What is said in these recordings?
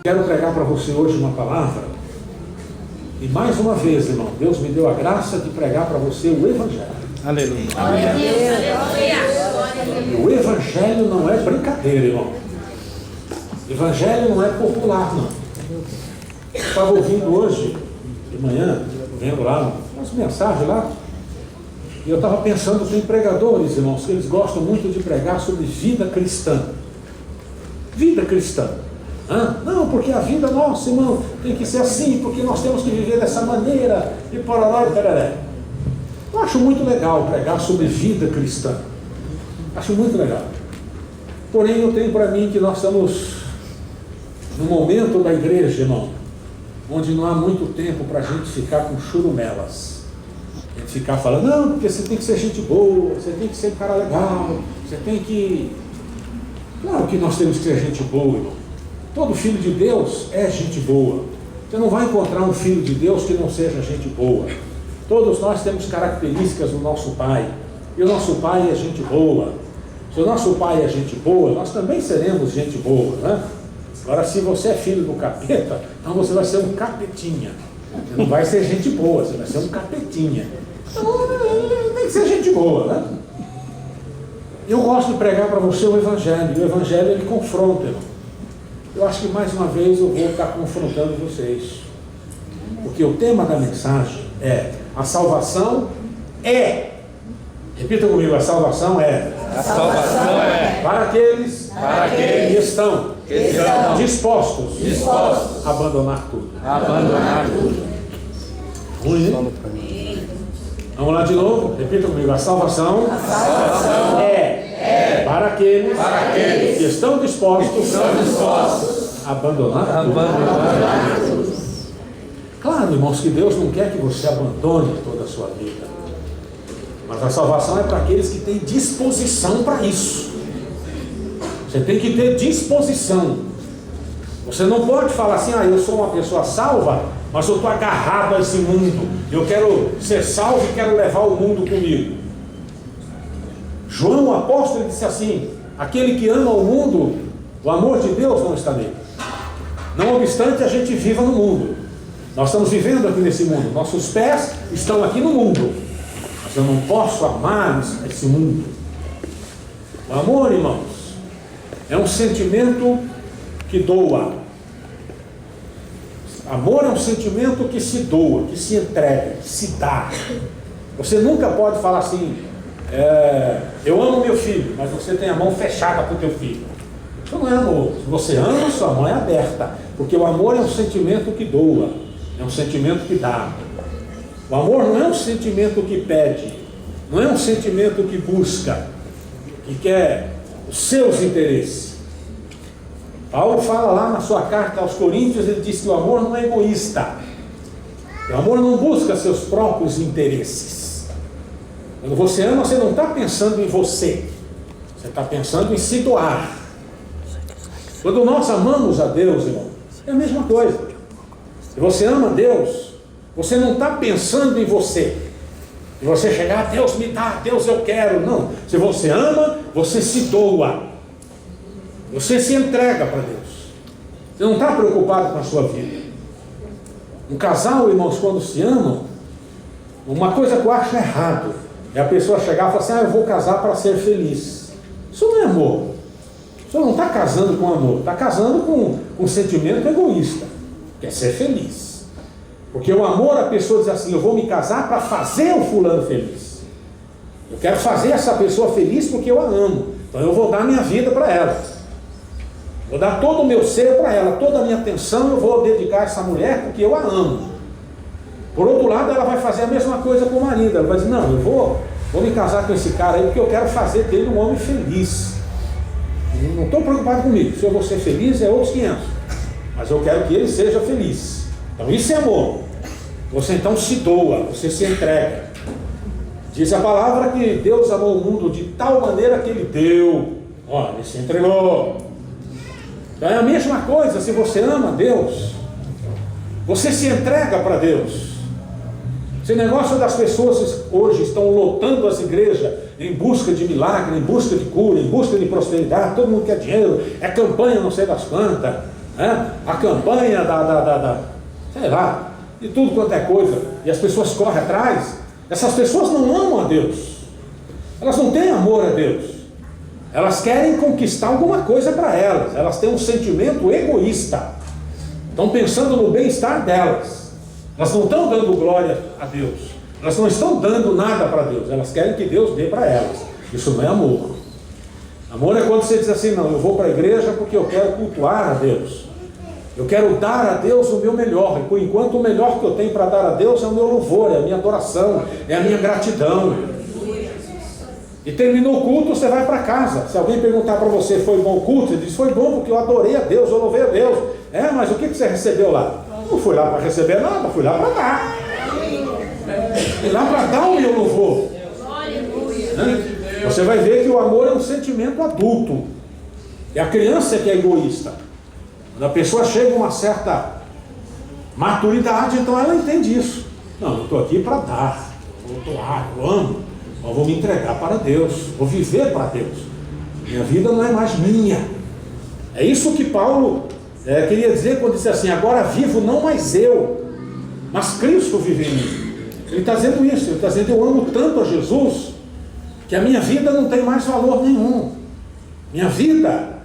quero pregar para você hoje uma palavra. E mais uma vez, irmão, Deus me deu a graça de pregar para você o Evangelho. Aleluia. O Evangelho não é brincadeira, irmão. O Evangelho não é popular, não. Eu estava ouvindo hoje, de manhã, vendo lá umas mensagens lá, e eu estava pensando, tem pregadores, irmãos, que eles gostam muito de pregar sobre vida cristã. Vida cristã. Não, porque a vida nossa, irmão, tem que ser assim, porque nós temos que viver dessa maneira, e pororó e pereré. Eu acho muito legal pregar sobre vida cristã. Acho muito legal. Porém, eu tenho para mim que nós estamos no momento da igreja, irmão, onde não há muito tempo para a gente ficar com churumelas. A gente ficar falando, não, porque você tem que ser gente boa, você tem que ser um cara legal, você tem que... Claro que nós temos que ser gente boa, irmão. Todo filho de Deus é gente boa. Você não vai encontrar um filho de Deus que não seja gente boa. Todos nós temos características do nosso pai. E o nosso pai é gente boa. Se o nosso pai é gente boa, nós também seremos gente boa, né? Agora, se você é filho do capeta, então você vai ser um capetinha. Você não vai ser gente boa, você vai ser um capetinha. Então, tem que ser gente boa, né? Eu gosto de pregar para você o Evangelho. E o Evangelho, ele confronta, irmão. Eu acho que mais uma vez eu vou estar confrontando vocês. Porque o tema da mensagem é: a salvação é. Repita comigo: a salvação é. A salvação é Para aqueles que estão dispostos a abandonar tudo. Ruim. Vamos lá de novo. Repita comigo: a salvação é para aqueles que estão dispostos a abandonar tudo. Claro, irmãos, que Deus não quer que você abandone toda a sua vida. Mas a salvação é para aqueles que têm disposição para isso. Você tem que ter disposição. Você não pode falar assim: eu sou uma pessoa salva, mas eu estou agarrado a esse mundo. Eu quero ser salvo e quero levar o mundo comigo. João, o apóstolo, disse assim: aquele que ama o mundo, o amor de Deus não está nele. Não obstante a gente viva no mundo. Nós estamos vivendo aqui nesse mundo. Nossos pés estão aqui no mundo. Mas eu não posso amar esse mundo. O amor, irmãos, é um sentimento que doa. Amor é um sentimento que se doa, que se entrega, que se dá. Você nunca pode falar assim: eu amo meu filho, mas você tem a mão fechada para o teu filho. Isso não é amor. Se você ama, sua mão é aberta. Porque o amor é um sentimento que doa, é um sentimento que dá. O amor não é um sentimento que pede, não é um sentimento que busca, que quer os seus interesses. Paulo fala lá na sua carta aos Coríntios, ele diz que o amor não é egoísta. O amor não busca seus próprios interesses. Quando você ama, você não está pensando em você, você está pensando em se doar. Quando nós amamos a Deus, irmão, é a mesma coisa. Se você ama Deus, você não está pensando em você. Se você chegar: Deus me dá, Deus eu quero. Não. Se você ama, você se doa. Você se entrega para Deus. Você não está preocupado com a sua vida. Um casal, irmãos, quando se amam, uma coisa que eu acho errado é a pessoa chegar e falar assim: eu vou casar para ser feliz. Isso não é amor. Você não está casando com amor, está casando com um sentimento egoísta, que é ser feliz. Porque o amor, a pessoa diz assim: eu vou me casar para fazer o fulano feliz. Eu quero fazer essa pessoa feliz porque eu a amo. Então eu vou dar minha vida para ela. Vou dar todo o meu ser para ela, toda a minha atenção eu vou dedicar a essa mulher porque eu a amo. Por outro lado, ela vai fazer a mesma coisa com o marido. Ela vai dizer: não, eu vou me casar com esse cara aí porque eu quero fazer dele um homem feliz. Não estou preocupado comigo. Se eu vou ser feliz, é outros 500. Mas eu quero que ele seja feliz. Então isso é amor. Você então se doa, você se entrega. Diz a palavra que Deus amou o mundo de tal maneira que ele deu. Ele se entregou. Então é a mesma coisa. Se você ama Deus, você se entrega para Deus. Esse negócio das pessoas hoje estão lotando as igrejas em busca de milagre, em busca de cura, em busca de prosperidade. Todo mundo quer dinheiro, é campanha não sei das quantas. né? A campanha sei lá, de tudo quanto é coisa, e as pessoas correm atrás. Essas pessoas não amam a Deus, elas não têm amor a Deus, elas querem conquistar alguma coisa para elas, elas têm um sentimento egoísta, estão pensando no bem-estar delas, elas não estão dando glória a Deus, elas não estão dando nada para Deus, elas querem que Deus dê para elas. Isso não é amor. Amor é quando você diz assim: não, eu vou para a igreja porque eu quero cultuar a Deus, eu quero dar a Deus o meu melhor, e por enquanto o melhor que eu tenho para dar a Deus é o meu louvor, é a minha adoração, é a minha gratidão. E terminou o culto, você vai para casa. Se alguém perguntar para você: foi bom o culto? Você diz: foi bom porque eu adorei a Deus, eu louvei a Deus. Mas o que você recebeu lá? Não fui lá para receber nada, fui lá para dar. Fui lá para dar o meu louvor. Você vai ver que o amor é um sentimento adulto. É a criança que é egoísta. Quando a pessoa chega a uma certa maturidade, então ela entende isso. Não, eu estou aqui para dar, eu vou doar, eu amo, eu vou me entregar para Deus, vou viver para Deus. Minha vida não é mais minha. É isso que Paulo queria dizer quando disse assim: agora vivo não mais eu, mas Cristo vive em mim. Ele está dizendo isso, ele está dizendo: eu amo tanto a Jesus, que a minha vida não tem mais valor nenhum. Minha vida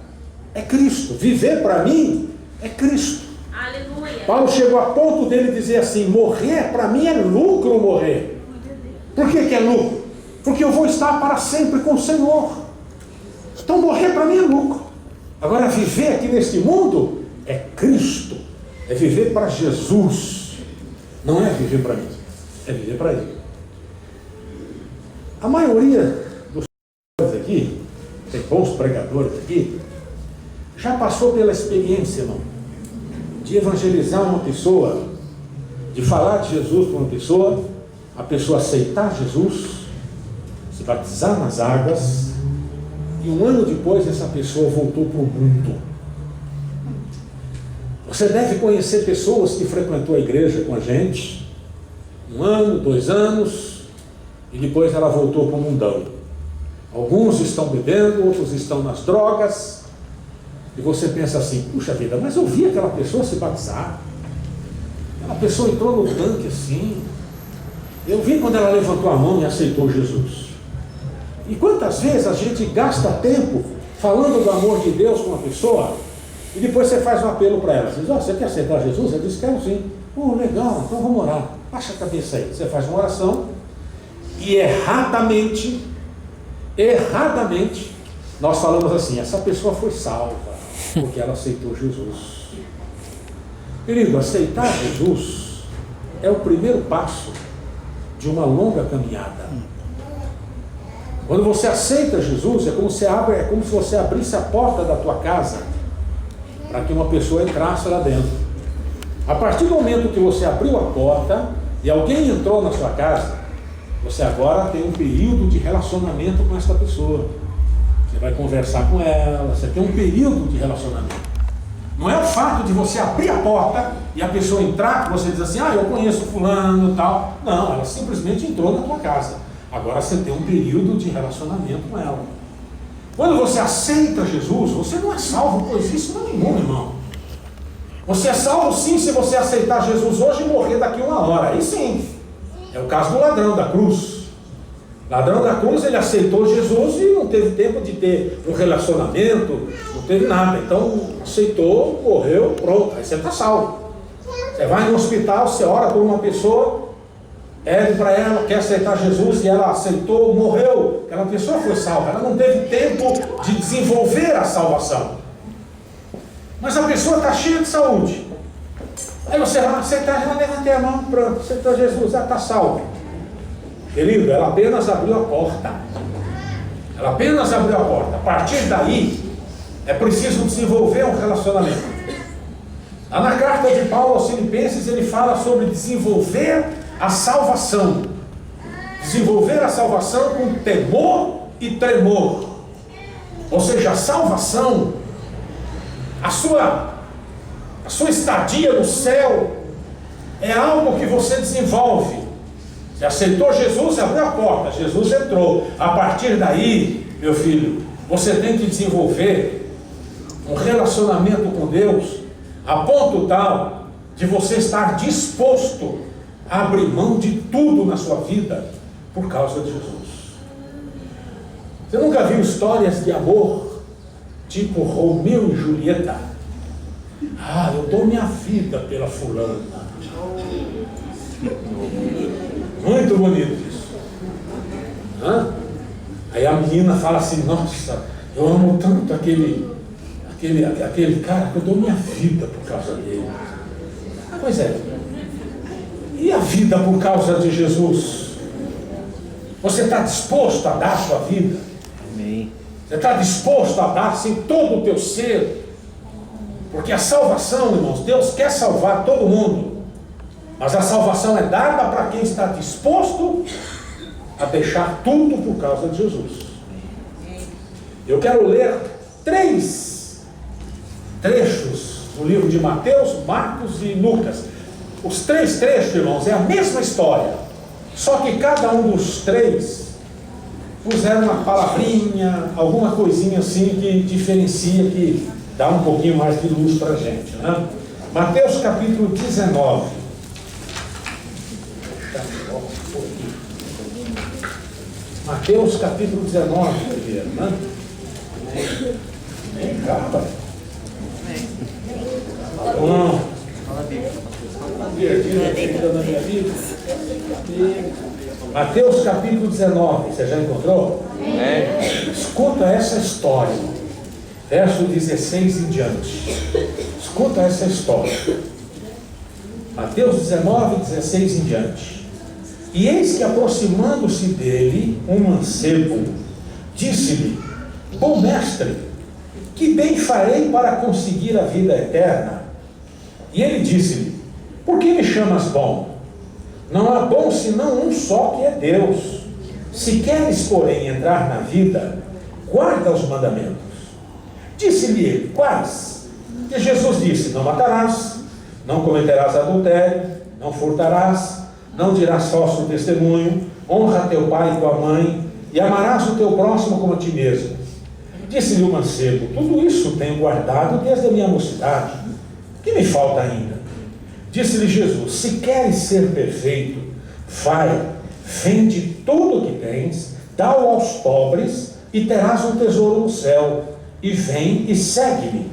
é Cristo, viver para mim é Cristo. Aleluia. Paulo chegou a ponto dele dizer assim: morrer para mim é lucro morrer. Por que é lucro? Porque eu vou estar para sempre com o Senhor. Então morrer para mim é lucro. Agora viver aqui neste mundo é Cristo, é viver para Jesus, não é viver para mim, é viver para Ele. A maioria dos pregadores aqui, tem bons pregadores aqui, já passou pela experiência, irmão, de evangelizar uma pessoa, de falar de Jesus para uma pessoa, a pessoa aceitar Jesus, se batizar nas águas, e um ano depois essa pessoa voltou para o mundo. Você deve conhecer pessoas que frequentou a igreja com a gente, 1 ano, 2 anos, e depois ela voltou para o mundão. Alguns estão bebendo, outros estão nas drogas, e você pensa assim: puxa vida, mas eu vi aquela pessoa se batizar, aquela pessoa entrou no tanque assim, eu vi quando ela levantou a mão e aceitou Jesus. E quantas vezes a gente gasta tempo falando do amor de Deus com uma pessoa, e depois você faz um apelo para ela, você diz: você quer aceitar Jesus? Ela diz: quero sim. Legal, então vamos orar. Baixa a cabeça aí. Você faz uma oração, e erradamente, nós falamos assim: essa pessoa foi salva, porque ela aceitou Jesus. Querido, aceitar Jesus é o primeiro passo de uma longa caminhada. Quando você aceita Jesus, é como se você abrisse a porta da tua casa para que uma pessoa entrasse lá dentro. A partir do momento que você abriu a porta e alguém entrou na sua casa, você agora tem um período de relacionamento com essa pessoa. Você vai conversar com ela, você tem um período de relacionamento. Não é o fato de você abrir a porta e a pessoa entrar, que você diz assim: eu conheço fulano e tal. Não, ela simplesmente entrou na tua casa. Agora você tem um período de relacionamento com ela. Quando você aceita Jesus, você não é salvo por isso nenhum, irmão. Você é salvo sim se você aceitar Jesus hoje e morrer daqui 1 hora. Aí sim. É o caso do ladrão da cruz. O ladrão da cruz, ele aceitou Jesus e não teve tempo de ter um relacionamento, não teve nada. Então aceitou, morreu, pronto. Aí você está salvo. Você vai no hospital, você ora por uma pessoa, pede para ela, quer aceitar Jesus, e ela aceitou, morreu. Aquela pessoa foi salva. Ela não teve tempo de desenvolver a salvação. Mas a pessoa está cheia de saúde. Aí você vai aceitar, já levantei a mão, pronto, aceitou Jesus, já está salvo. Querido, ela apenas abriu a porta. Ela apenas abriu a porta. A partir daí, é preciso desenvolver um relacionamento. Lá na carta de Paulo aos Filipenses, ele fala sobre desenvolver a salvação. Desenvolver a salvação com temor e tremor. Ou seja, a salvação, a sua estadia no céu, é algo que você desenvolve. Você aceitou Jesus, abriu a porta, Jesus entrou. A partir daí, meu filho, você tem que desenvolver um relacionamento com Deus a ponto tal de você estar disposto a abrir mão de tudo na sua vida por causa de Jesus. Você nunca viu histórias de amor tipo Romeu e Julieta? Ah, eu dou minha vida pela fulana. Muito bonito isso. Aí a menina fala assim: nossa, eu amo tanto aquele cara que eu dou minha vida por causa dele. Pois é. E a vida por causa de Jesus? Você está disposto a dar a sua vida? Amém. Você está disposto a dar assim todo o teu ser? Porque a salvação, irmãos, Deus quer salvar todo mundo, mas a salvação é dada para quem está disposto a deixar tudo por causa de Jesus. Eu quero ler 3 trechos no livro de Mateus, Marcos e Lucas. Os 3 trechos, irmãos, é a mesma história, só que cada um dos 3 puseram uma palavrinha, alguma coisinha assim que diferencia, que dá um pouquinho mais de luz para a gente, né? Mateus capítulo 19. Mateus capítulo 19, primeiro, né? Vem cá, pai. Bom. Mateus capítulo 19, você já encontrou? Escuta essa história, verso 16 em diante. Escuta essa história. Mateus 19, 16 em diante. E eis que, aproximando-se dele um mancebo, disse-lhe: bom mestre, que bem farei para conseguir a vida eterna? E ele disse-lhe: por que me chamas bom? Não há bom senão um só, que é Deus. Se queres, porém, entrar na vida, guarda os mandamentos. Disse-lhe ele: quais? E Jesus disse: não matarás, não cometerás adultério, não furtarás, não dirás falso testemunho, honra teu pai e tua mãe, e amarás o teu próximo como a ti mesmo. Disse-lhe o mancebo: tudo isso tenho guardado desde a minha mocidade. O que me falta ainda? Disse-lhe Jesus: se queres ser perfeito, vai, vende tudo o que tens, dá-o aos pobres, e terás um tesouro no céu, e vem e segue-me.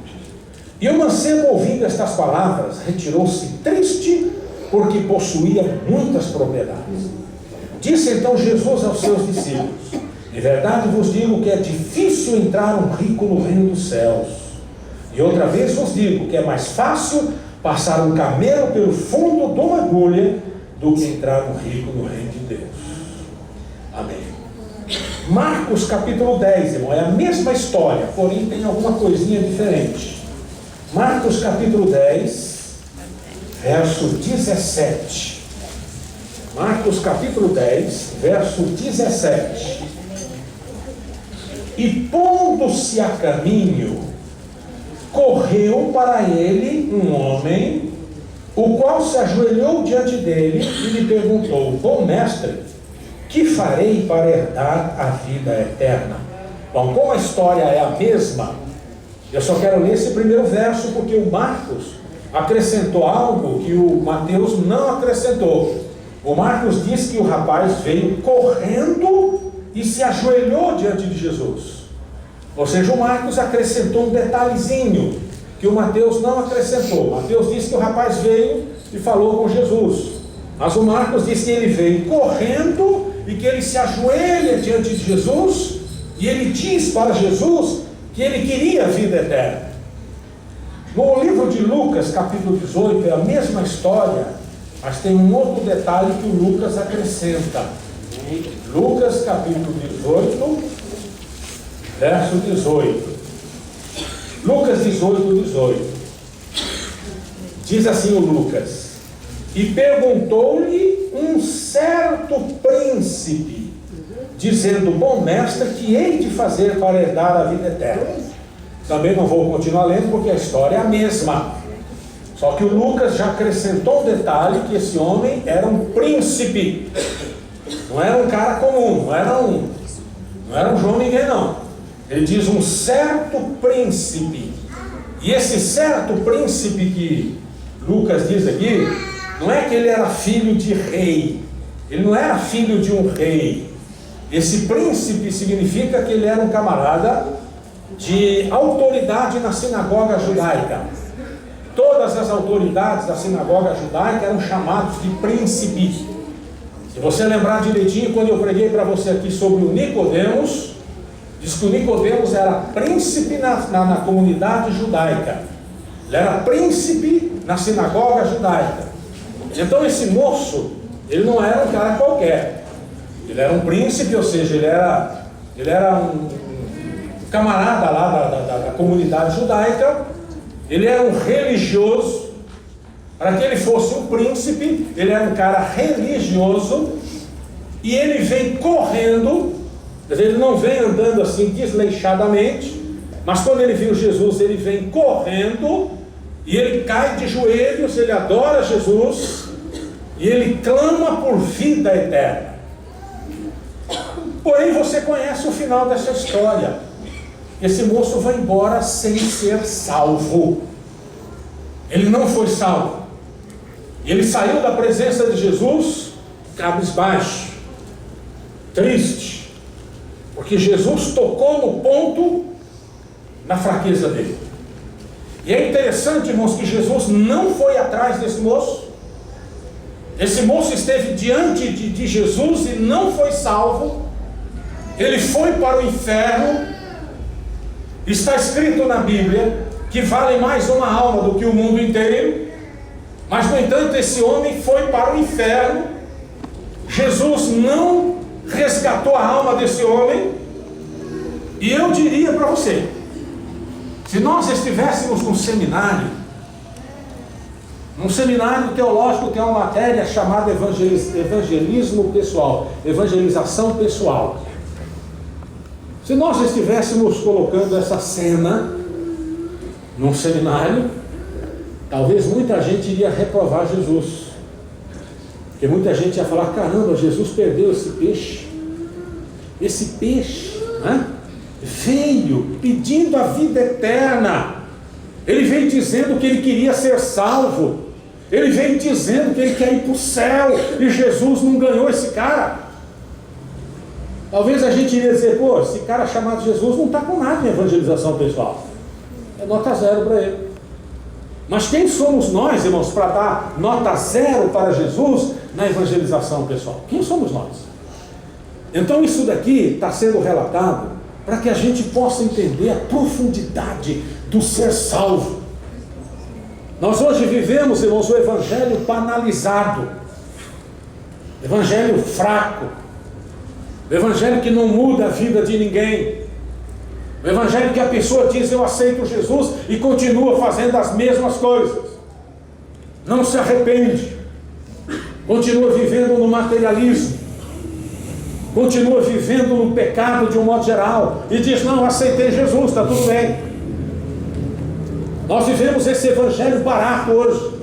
E o mancebo, ouvindo estas palavras, retirou-se triste, porque possuía muitas propriedades. Disse então Jesus aos seus discípulos: de verdade vos digo que é difícil entrar um rico no reino dos céus. E outra vez vos digo que é mais fácil passar um camelo pelo fundo de uma agulha do que entrar um rico no reino de Deus. Amém. Marcos capítulo 10, irmão, é a mesma história, porém tem alguma coisinha diferente. Marcos capítulo 10, verso 17. Marcos capítulo 10, verso 17. E pondo-se a caminho, correu para ele um homem, o qual se ajoelhou diante dele e lhe perguntou: bom mestre, que farei para herdar a vida eterna? Bom, como a história é a mesma, eu só quero ler esse primeiro verso, porque o Marcos acrescentou algo que o Mateus não acrescentou. O Marcos diz que o rapaz veio correndo e se ajoelhou diante de Jesus. Ou seja, o Marcos acrescentou um detalhezinho que o Mateus não acrescentou. O Mateus disse que o rapaz veio e falou com Jesus, mas o Marcos disse que ele veio correndo e que ele se ajoelha diante de Jesus, e ele diz para Jesus que ele queria a vida eterna. No livro de Lucas capítulo 18 é a mesma história, mas tem um outro detalhe que o Lucas acrescenta. Lucas capítulo 18, verso 18. Lucas 18, 18. Diz assim o Lucas: e perguntou-lhe um certo príncipe, dizendo: bom mestre, que hei de fazer para herdar a vida eterna? Também não vou continuar lendo, porque a história é a mesma. Só que o Lucas já acrescentou um detalhe, que esse homem era um príncipe. Não era um cara comum, não era um João ninguém, não. Ele diz um certo príncipe. E esse certo príncipe que Lucas diz aqui, não é que ele era filho de rei, ele não era filho de um rei. Esse príncipe significa que ele era um camarada de autoridade na sinagoga judaica. Todas as autoridades da sinagoga judaica eram chamados de príncipes. Se você lembrar direitinho, quando eu preguei para você aqui sobre o Nicodemos, diz que o Nicodemos era príncipe na comunidade judaica. Ele era príncipe na sinagoga judaica. Então esse moço, ele não era um cara qualquer. Ele era um príncipe, ou seja, ele era um camarada lá da comunidade judaica. Ele era um religioso. Para que ele fosse um príncipe, ele era um cara religioso. E ele vem correndo. Quer dizer, ele não vem andando assim desleixadamente, mas quando ele viu Jesus, ele vem correndo, e ele cai de joelhos, ele adora Jesus, e ele clama por vida eterna. Porém, você conhece o final dessa história. Esse moço vai embora sem ser salvo. Ele não foi salvo. Ele saiu da presença de Jesus cabisbaixo, triste, porque Jesus tocou no ponto na fraqueza dele. E é interessante, irmãos, que Jesus não foi atrás desse moço. Esse moço esteve diante de Jesus e não foi salvo. Ele foi para o inferno. Está escrito na Bíblia que vale mais uma alma do que o mundo inteiro. Mas, no entanto, esse homem foi para o inferno. Jesus não resgatou a alma desse homem. E eu diria para você, se nós estivéssemos num seminário teológico, tem uma matéria chamada evangelismo pessoal, evangelização pessoal. Se nós estivéssemos colocando essa cena num seminário, talvez muita gente iria reprovar Jesus. Porque muita gente ia falar: caramba, Jesus perdeu esse peixe. Esse peixe, né? Veio pedindo a vida eterna. Ele veio dizendo que ele queria ser salvo. Ele veio dizendo que ele quer ir para o céu. E Jesus não ganhou esse cara. Talvez a gente iria dizer: pô, esse cara chamado Jesus não está com nada em evangelização pessoal. É nota 0 para ele. Mas quem somos nós, irmãos, para dar nota 0 para Jesus na evangelização pessoal? Quem somos nós? Então isso daqui está sendo relatado para que a gente possa entender a profundidade do ser salvo. Nós hoje vivemos, irmãos, o evangelho banalizado, evangelho fraco, o evangelho que não muda a vida de ninguém, o evangelho que a pessoa diz: eu aceito Jesus, e continua fazendo as mesmas coisas, não se arrepende, continua vivendo no materialismo, continua vivendo no pecado de um modo geral, e diz: não, aceitei Jesus, está tudo bem. Nós vivemos esse evangelho barato hoje,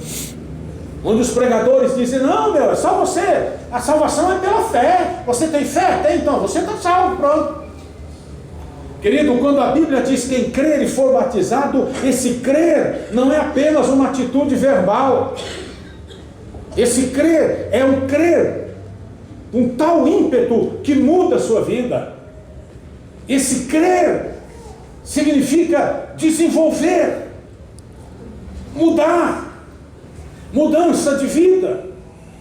onde os pregadores dizem: não, meu, é só você, a salvação é pela fé. Você tem fé? Tem, então você está salvo, pronto. Querido, quando a Bíblia diz quem crer e for batizado, esse crer não é apenas uma atitude verbal. Esse crer é um crer, um tal ímpeto que muda a sua vida. Esse crer significa desenvolver, mudar, mudança de vida,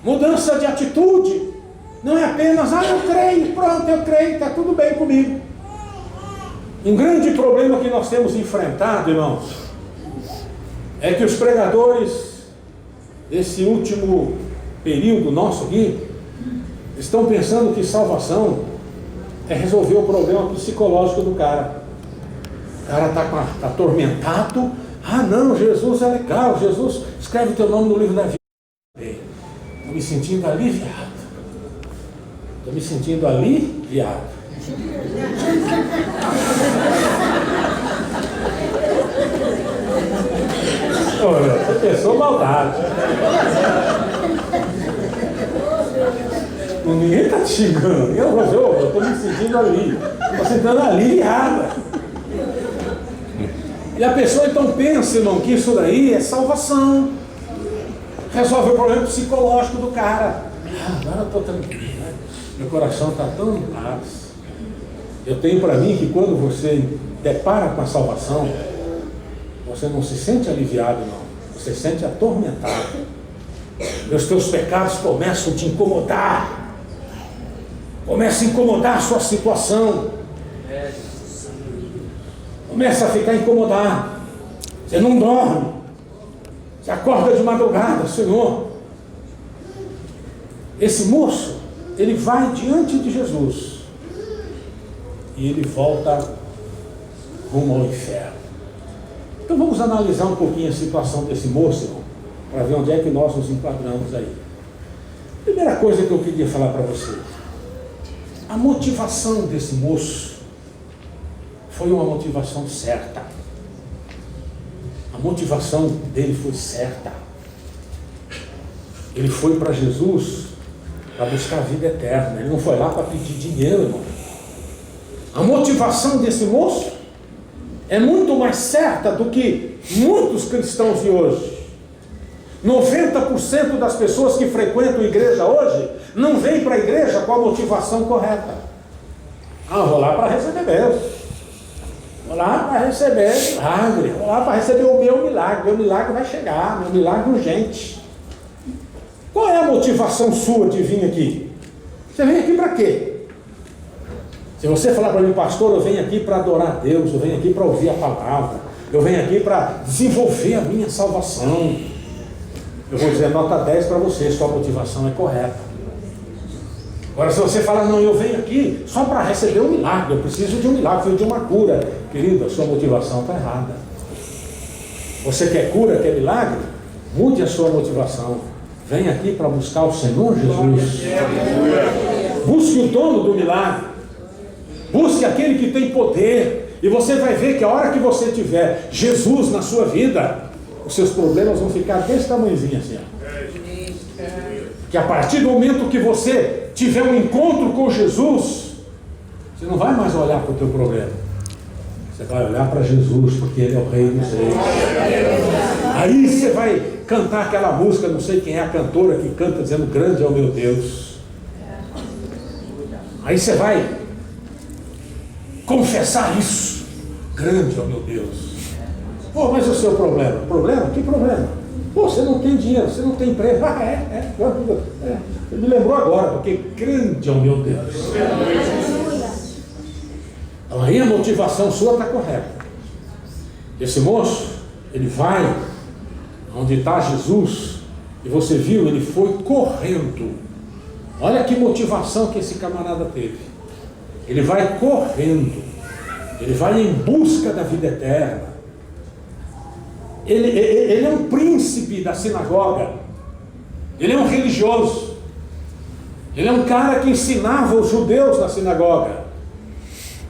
mudança de atitude. Não é apenas: eu creio, pronto, eu creio, está tudo bem comigo. Um grande problema que nós temos enfrentado, irmãos, é que os pregadores desse último período nosso aqui estão pensando que salvação é resolver o problema psicológico do cara. O cara está atormentado. Ah, não, Jesus é legal, Jesus escreve o teu nome no livro da vida. Estou me sentindo aliviado. Estou me sentindo aliviado. Olha, você pensou maldade. Ninguém está te xingando. Eu estou me sentindo ali. Estou sentindo aliviada. E a pessoa então pensa, irmão, que isso daí é salvação. Resolve o problema psicológico do cara. Agora eu estou tranquilo, né? Meu coração está tão em paz. Eu tenho para mim que quando você depara com a salvação, você não se sente aliviado, não. Você se sente atormentado. E os teus pecados começam a te incomodar. Começa a incomodar a sua situação. Começa a ficar incomodado. Você não dorme. Você acorda de madrugada, Senhor. Esse moço, ele vai diante de Jesus. E ele volta rumo ao inferno. Então vamos analisar um pouquinho a situação desse moço, irmão, para ver onde é que nós nos enquadramos aí. Primeira coisa que eu queria falar para vocês. A motivação desse moço foi uma motivação certa. A motivação dele foi certa. Ele foi para Jesus para buscar a vida eterna. Ele não foi lá para pedir dinheiro, irmão. A motivação desse moço é muito mais certa do que muitos cristãos de hoje. 90% das pessoas que frequentam a igreja hoje não vêm para a igreja com a motivação correta. Ah, vou lá para receber Deus. Vou lá para receber milagre. Vou lá para receber o meu milagre. Meu milagre vai chegar. Meu milagre urgente. Qual é a motivação sua de vir aqui? Você vem aqui para quê? Se você falar para mim, pastor, eu venho aqui para adorar a Deus, eu venho aqui para ouvir a palavra, eu venho aqui para desenvolver a minha salvação, eu vou dizer nota 10 para você, sua motivação é correta. Agora, se você falar, não, eu venho aqui só para receber um milagre, eu preciso de um milagre, preciso de uma cura, querido, a sua motivação está errada. Você quer cura, quer milagre? Mude a sua motivação. Vem aqui para buscar o Senhor Jesus. Busque o dono do milagre. Busque aquele que tem poder. E você vai ver que a hora que você tiver Jesus na sua vida, os seus problemas vão ficar desse tamanhozinho assim. Que a partir do momento que você tiver um encontro com Jesus, você não vai mais olhar para o teu problema. Você vai olhar para Jesus, porque Ele é o Rei dos Reis. Aí você vai cantar aquela música, não sei quem é a cantora que canta dizendo, grande é o meu Deus. Aí você vai confessar isso. Grande é o meu Deus. Pô, mas o seu problema? Problema? Que problema? Pô, você não tem dinheiro, você não tem emprego. Você me lembrou agora, porque grande é o meu Deus. Então aí a motivação sua está correta. Esse moço, ele vai onde está Jesus, e você viu, ele foi correndo. Olha que motivação que esse camarada teve. Ele vai correndo, ele vai em busca da vida eterna. Ele é um príncipe da sinagoga, ele é um religioso, ele é um cara que ensinava os judeus na sinagoga,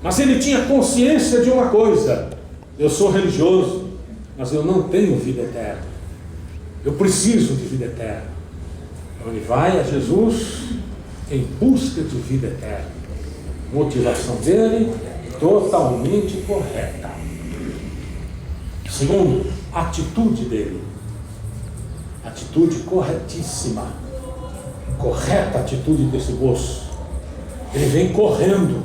mas ele tinha consciência de uma coisa: eu sou religioso, mas eu não tenho vida eterna, eu preciso de vida eterna. Então ele vai a Jesus em busca de vida eterna. Motivação dele totalmente correta. Segundo, atitude dele, atitude corretíssima, correta atitude desse moço. Ele vem correndo,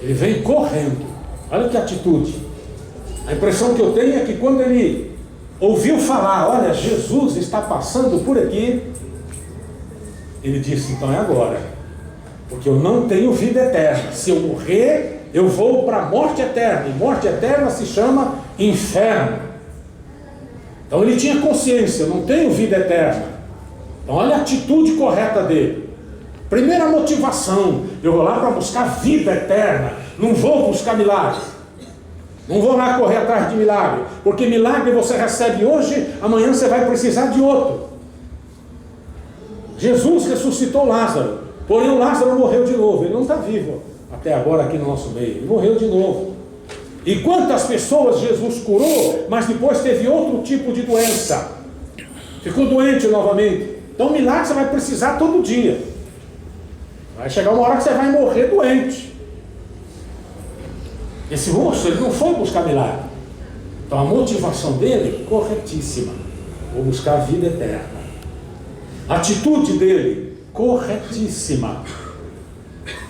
ele vem correndo. Olha que atitude. A impressão que eu tenho é que quando ele ouviu falar, olha, Jesus está passando por aqui, ele disse, então é agora, porque eu não tenho vida eterna. Se eu morrer, eu vou para a morte eterna, e morte eterna se chama inferno. Então ele tinha consciência, eu não tenho vida eterna. Então olha a atitude correta dele. Primeira motivação, eu vou lá para buscar vida eterna, não vou buscar milagre. Não vou lá correr atrás de milagre, porque milagre você recebe hoje, amanhã você vai precisar de outro. Jesus ressuscitou Lázaro, porém o Lázaro morreu de novo, ele não está vivo até agora aqui no nosso meio, ele morreu de novo. E quantas pessoas Jesus curou, mas depois teve outro tipo de doença, ficou doente novamente. Então milagre você vai precisar todo dia, vai chegar uma hora que você vai morrer doente. Esse moço, ele não foi buscar milagre, Então a motivação dele, corretíssima. Vou buscar a vida eterna. A atitude dele, corretíssima.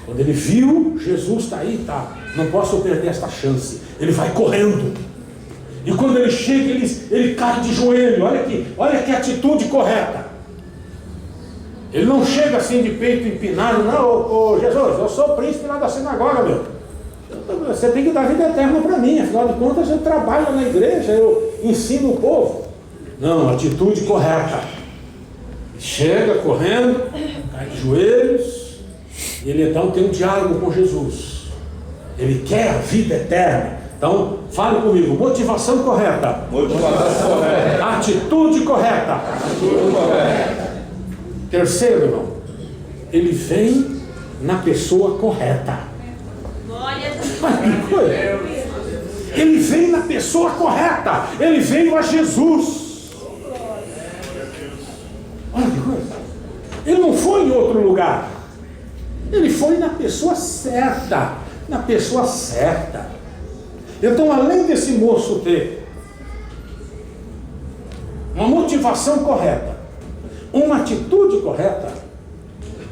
Quando ele viu, Jesus está aí, tá, não posso perder esta chance. Ele vai correndo. E quando ele chega, ele cai de joelho. Olha que atitude correta. Ele não chega assim de peito empinado. Não, ô Jesus, eu sou o príncipe lá da sinagoga, meu. Você tem que dar vida eterna para mim. Afinal de contas, eu trabalho na igreja, eu ensino o povo. Não, atitude correta. Chega correndo, cai de joelhos. E ele então tem um diálogo com Jesus. Ele quer a vida eterna. Então, fale comigo, motivação correta. Motivação correta. Atitude correta. Atitude correta. Terceiro, irmão, ele vem na pessoa correta. Olha que coisa. Ele vem na pessoa correta. Ele veio a Jesus. Olha que coisa. Ele não foi em outro lugar. Ele foi na pessoa certa. Na pessoa certa. Então, além desse moço ter uma motivação correta, uma atitude correta,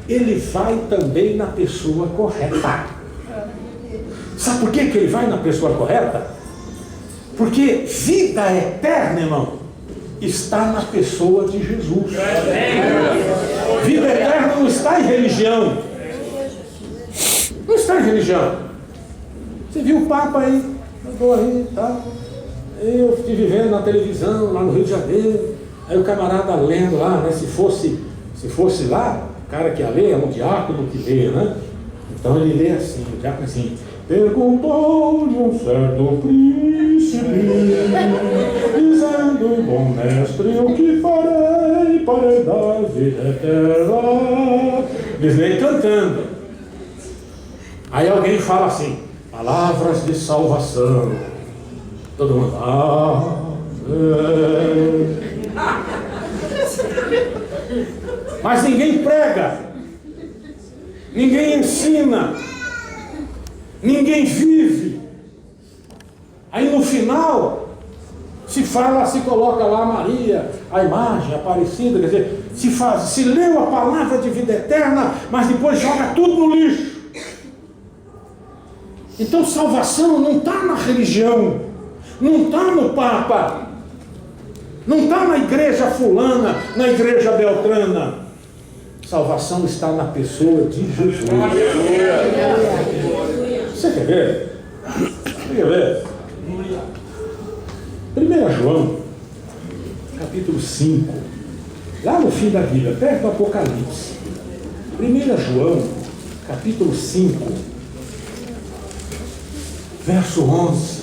ele vai também na pessoa correta. Sabe por que ele vai na pessoa correta? Porque vida eterna, irmão, está na pessoa de Jesus. Vida eterna não está em religião. Não está em religião. Você viu o Papa aí? Andou aí e tal. Eu estive vendo na televisão, lá no Rio de Janeiro. Aí o camarada lendo lá, né? Se fosse lá, o cara que ia ler é um diácono que lê, né? Então ele lê assim, o diácono assim: perguntou-lhe um certo príncipe, dizendo: bom mestre, o que farei para dar vida eterna? Eles leem cantando. Aí alguém fala assim: palavras de salvação. Todo mundo: mas ninguém prega, ninguém ensina, ninguém vive. Aí no final se coloca lá Maria, a imagem Aparecida, quer dizer, se leu a palavra de vida eterna, mas depois joga tudo no lixo. Então salvação não está na religião, não está no Papa, não está na igreja fulana, na igreja beltrana. Salvação está na pessoa de Jesus. Você quer ver? Você quer ver? 1 João, capítulo 5, lá no fim da Bíblia, perto do Apocalipse. 1 João, capítulo 5, verso 11.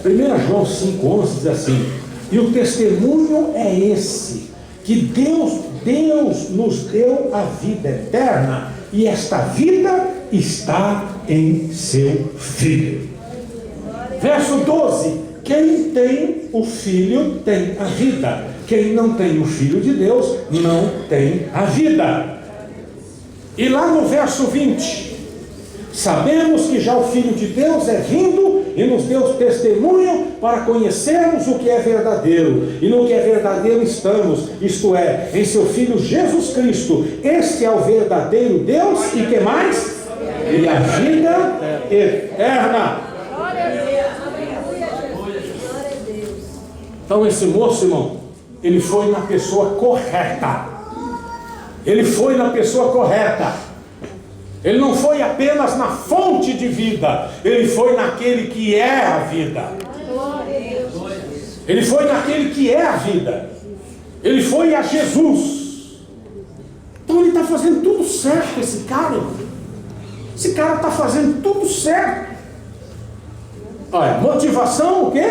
1 João 5,11 diz assim: e o testemunho é esse, que Deus nos deu a vida eterna, e esta vida está em seu Filho. Verso 12: quem tem o Filho tem a vida, quem não tem o Filho de Deus não tem a vida. E lá no verso 20: sabemos que já o Filho de Deus é vindo e nos deu testemunho para conhecermos o que é verdadeiro. E no que é verdadeiro estamos, isto é, em seu Filho Jesus Cristo. Este é o verdadeiro Deus e que mais? E a vida eterna. Então esse moço, irmão, ele foi na pessoa correta. Ele foi na pessoa correta. Ele não foi apenas na fonte de vida, ele foi naquele que é a vida. Ele foi naquele que é a vida. Ele foi a Jesus. Então ele está fazendo tudo certo, esse cara. Esse cara está fazendo tudo certo. Olha, motivação o quê?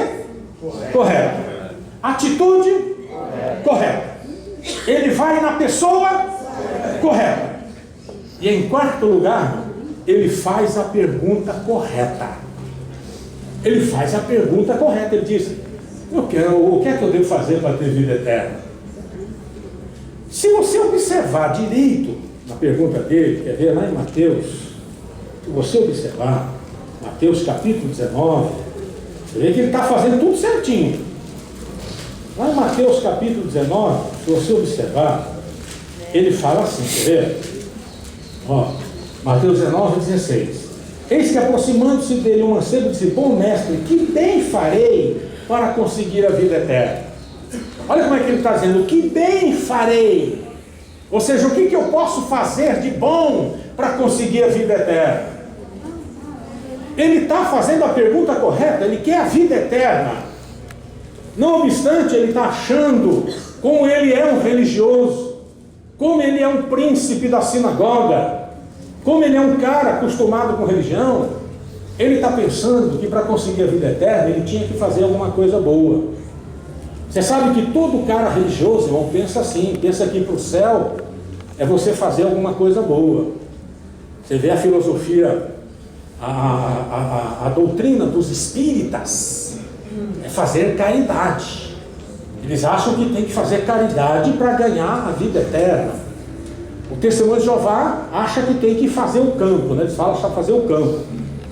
Correta. Atitude? Correta. Ele vai na pessoa correta. E em quarto lugar, ele faz a pergunta correta. Ele faz a pergunta correta. Ele diz: o que é que eu devo fazer para ter vida eterna? Se você observar direito na pergunta dele, quer ver lá em Mateus, se você observar, Mateus capítulo 19, Você vê que ele está fazendo tudo certinho. Lá em Mateus capítulo 19, se você observar, ele fala assim, quer ver? Ó, Mateus 19, 16. Eis que aproximando-se dele um mancebo disse: bom mestre, que bem farei para conseguir a vida eterna? Olha como é que ele está dizendo: o que bem farei? Ou seja, o que eu posso fazer de bom para conseguir a vida eterna? Ele está fazendo a pergunta correta, ele quer a vida eterna. Não obstante, ele está achando como ele é um religioso, como ele é um príncipe da sinagoga, como ele é um cara acostumado com religião. Ele está pensando que para conseguir a vida eterna ele tinha que fazer alguma coisa boa. Você sabe que todo cara religioso, irmão, pensa assim, pensa que para o céu é você fazer alguma coisa boa. Você vê a filosofia, a doutrina dos espíritas é fazer caridade. Eles acham que tem que fazer caridade para ganhar a vida eterna. O Testemunho de Jeová acha que tem que fazer o campo, né? Eles falam só fazer o campo,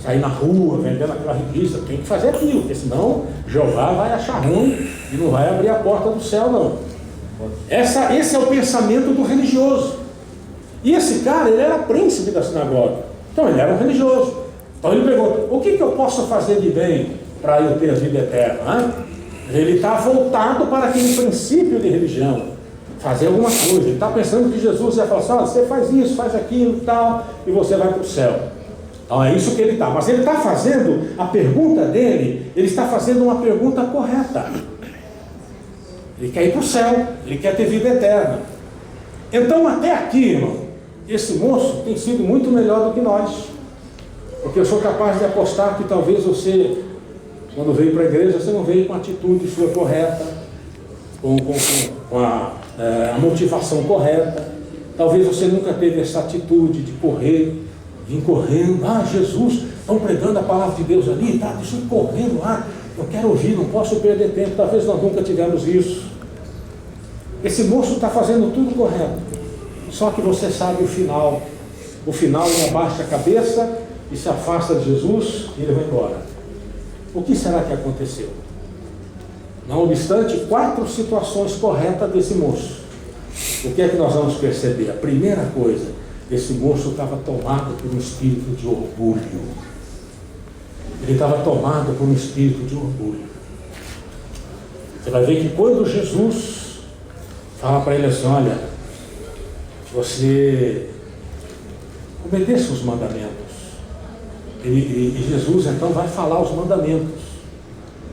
sair na rua, vendendo aquela revista, tem que fazer aquilo, porque senão Jeová vai achar ruim e não vai abrir a porta do céu, não. Esse é o pensamento do religioso. E esse cara, ele era príncipe da sinagoga, então ele era um religioso. Então ele pergunta: o que eu posso fazer de bem para eu ter a vida eterna? Hein? Ele está voltado para aquele princípio de religião, fazer alguma coisa. Ele está pensando que Jesus ia falar assim: olha, você faz isso, faz aquilo e tal, e você vai para o céu. Então é isso que ele está. Mas ele está fazendo, a pergunta dele, ele está fazendo uma pergunta correta. Ele quer ir para o céu, ele quer ter vida eterna. Então até aqui, irmão, esse moço tem sido muito melhor do que nós. Porque eu sou capaz de apostar que talvez você, quando veio para a igreja, você não veio com a atitude sua correta, com a motivação correta. Talvez você nunca teve essa atitude de correr, vir correndo: ah, Jesus, estão pregando a palavra de Deus ali, tá, deixa eu ir correndo lá, eu quero ouvir, não posso perder tempo. Talvez nós nunca tivemos isso. Esse moço está fazendo tudo correto, só que você sabe o final. O final, ele abaixa a cabeça e se afasta de Jesus e ele vai embora. O que será que aconteceu? Não obstante 4 situações corretas desse moço, o que é que nós vamos perceber? A primeira coisa: esse moço estava tomado por um espírito de orgulho. Ele estava tomado por um espírito de orgulho. Você vai ver que quando Jesus fala para ele assim: olha, você obedeça os mandamentos. E Jesus então vai falar os mandamentos.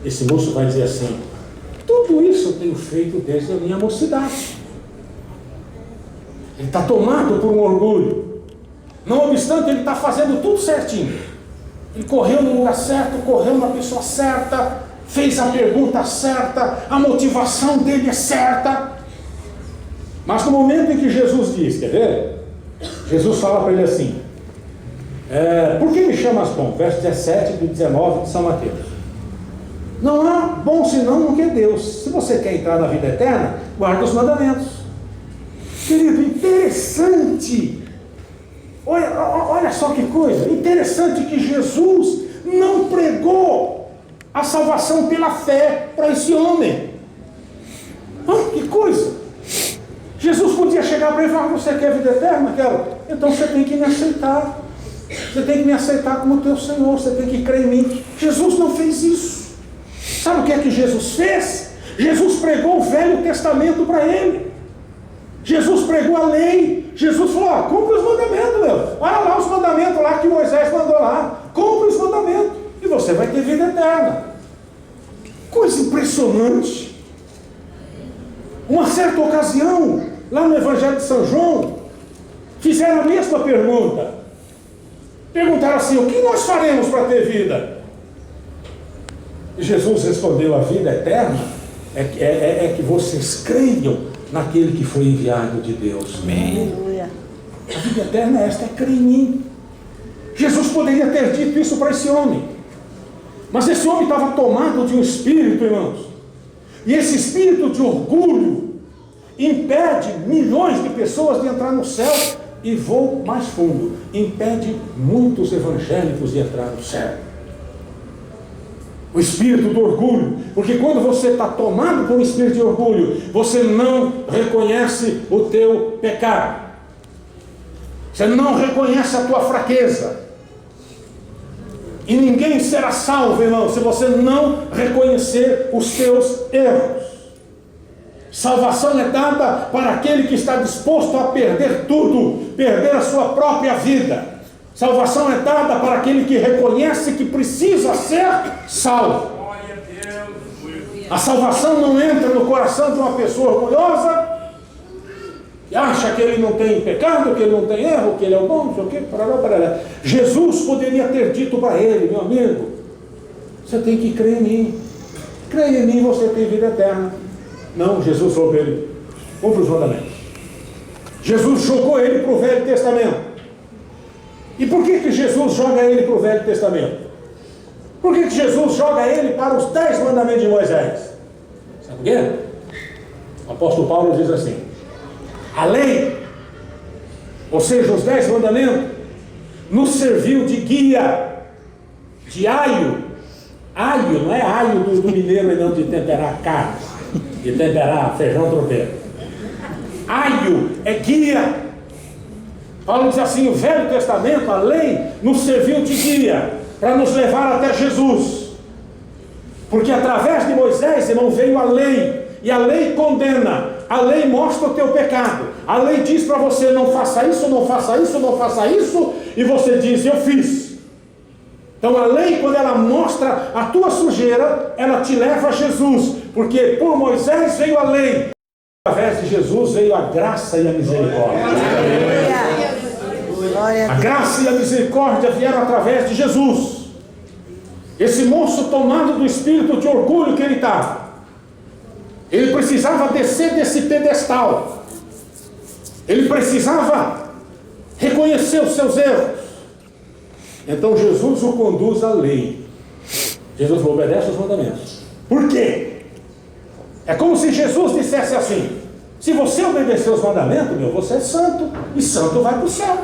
Esse moço vai dizer assim: tudo isso eu tenho feito desde a minha mocidade. Ele está tomado por um orgulho. Não obstante, ele está fazendo tudo certinho. Ele correu no lugar certo, correu na pessoa certa, fez a pergunta certa, a motivação dele é certa. Mas no momento em que Jesus diz, quer ver? Jesus fala para ele assim: por que me chamas bom? Verso 17 do 19 de São Mateus. Não há bom senão no que é Deus. Se você quer entrar na vida eterna, guarda os mandamentos. Querido, interessante. Olha só que coisa. Interessante que Jesus não pregou a salvação pela fé para esse homem. Que coisa. Jesus podia chegar para ele e falar: você quer vida eterna? Quero. Então você tem que me aceitar. Você tem que me aceitar como teu Senhor. Você tem que crer em mim. Jesus não fez isso. Sabe o que é que Jesus fez? Jesus pregou o Velho Testamento para ele. Jesus pregou a lei. Jesus falou: cumpre os mandamentos, meu. Olha lá os mandamentos lá que Moisés mandou lá. Cumpre os mandamentos e você vai ter vida eterna. Coisa impressionante. Uma certa ocasião, lá no Evangelho de São João, fizeram a mesma pergunta. Perguntaram assim: o que nós faremos para ter vida? E Jesus respondeu: a vida eterna é que vocês creiam naquele que foi enviado de Deus. Amém. A vida eterna é esta, é crer em mim. Jesus poderia ter dito isso para esse homem, mas esse homem estava tomado de um espírito, irmãos. E esse espírito de orgulho impede milhões de pessoas de entrar no céu. E vou mais fundo: impede muitos evangélicos de entrar no céu. O espírito do orgulho. Porque quando você está tomado por um espírito de orgulho, você não reconhece o teu pecado. Você não reconhece a tua fraqueza. E ninguém será salvo, irmão, se você não reconhecer os teus erros. Salvação é dada para aquele que está disposto a perder tudo, perder a sua própria vida. Salvação é dada para aquele que reconhece que precisa ser salvo. A salvação não entra no coração de uma pessoa orgulhosa e acha que ele não tem pecado, que ele não tem erro, que ele é o bom, não sei o quê, parará. Jesus poderia ter dito para ele: meu amigo, você tem que crer em mim. Creia em mim, você tem vida eterna. Não, Jesus falou para ele: cumpre os mandamentos. Jesus jogou ele para o Velho Testamento. E por que Jesus joga ele para o Velho Testamento? Por que Jesus joga ele para os 10 mandamentos de Moisés? Sabe por quê? O apóstolo Paulo diz assim: a lei, ou seja, os 10 mandamentos, nos serviu de guia, de aio. Aio, não é aio do mineiro, não, de temperar carne, de temperar feijão tropeiro. Aio é guia. Paulo diz assim: o Velho Testamento, a lei, nos serviu de guia para nos levar até Jesus. Porque através de Moisés, irmão, veio a lei. E a lei condena, a lei mostra o teu pecado. A lei diz para você: não faça isso, não faça isso, não faça isso. E você diz: eu fiz. Então a lei, quando ela mostra a tua sujeira, ela te leva a Jesus. Porque por Moisés veio a lei, através de Jesus veio a graça e a misericórdia. A graça e a misericórdia vieram através de Jesus. Esse moço, tomado do espírito de orgulho que ele estava, ele precisava descer desse pedestal. Ele precisava reconhecer os seus erros. Então Jesus o conduz à lei. Jesus falou: obedece os mandamentos. Por quê? É como se Jesus dissesse assim: se você obedecer os mandamentos, meu, você é santo, e santo vai para o céu.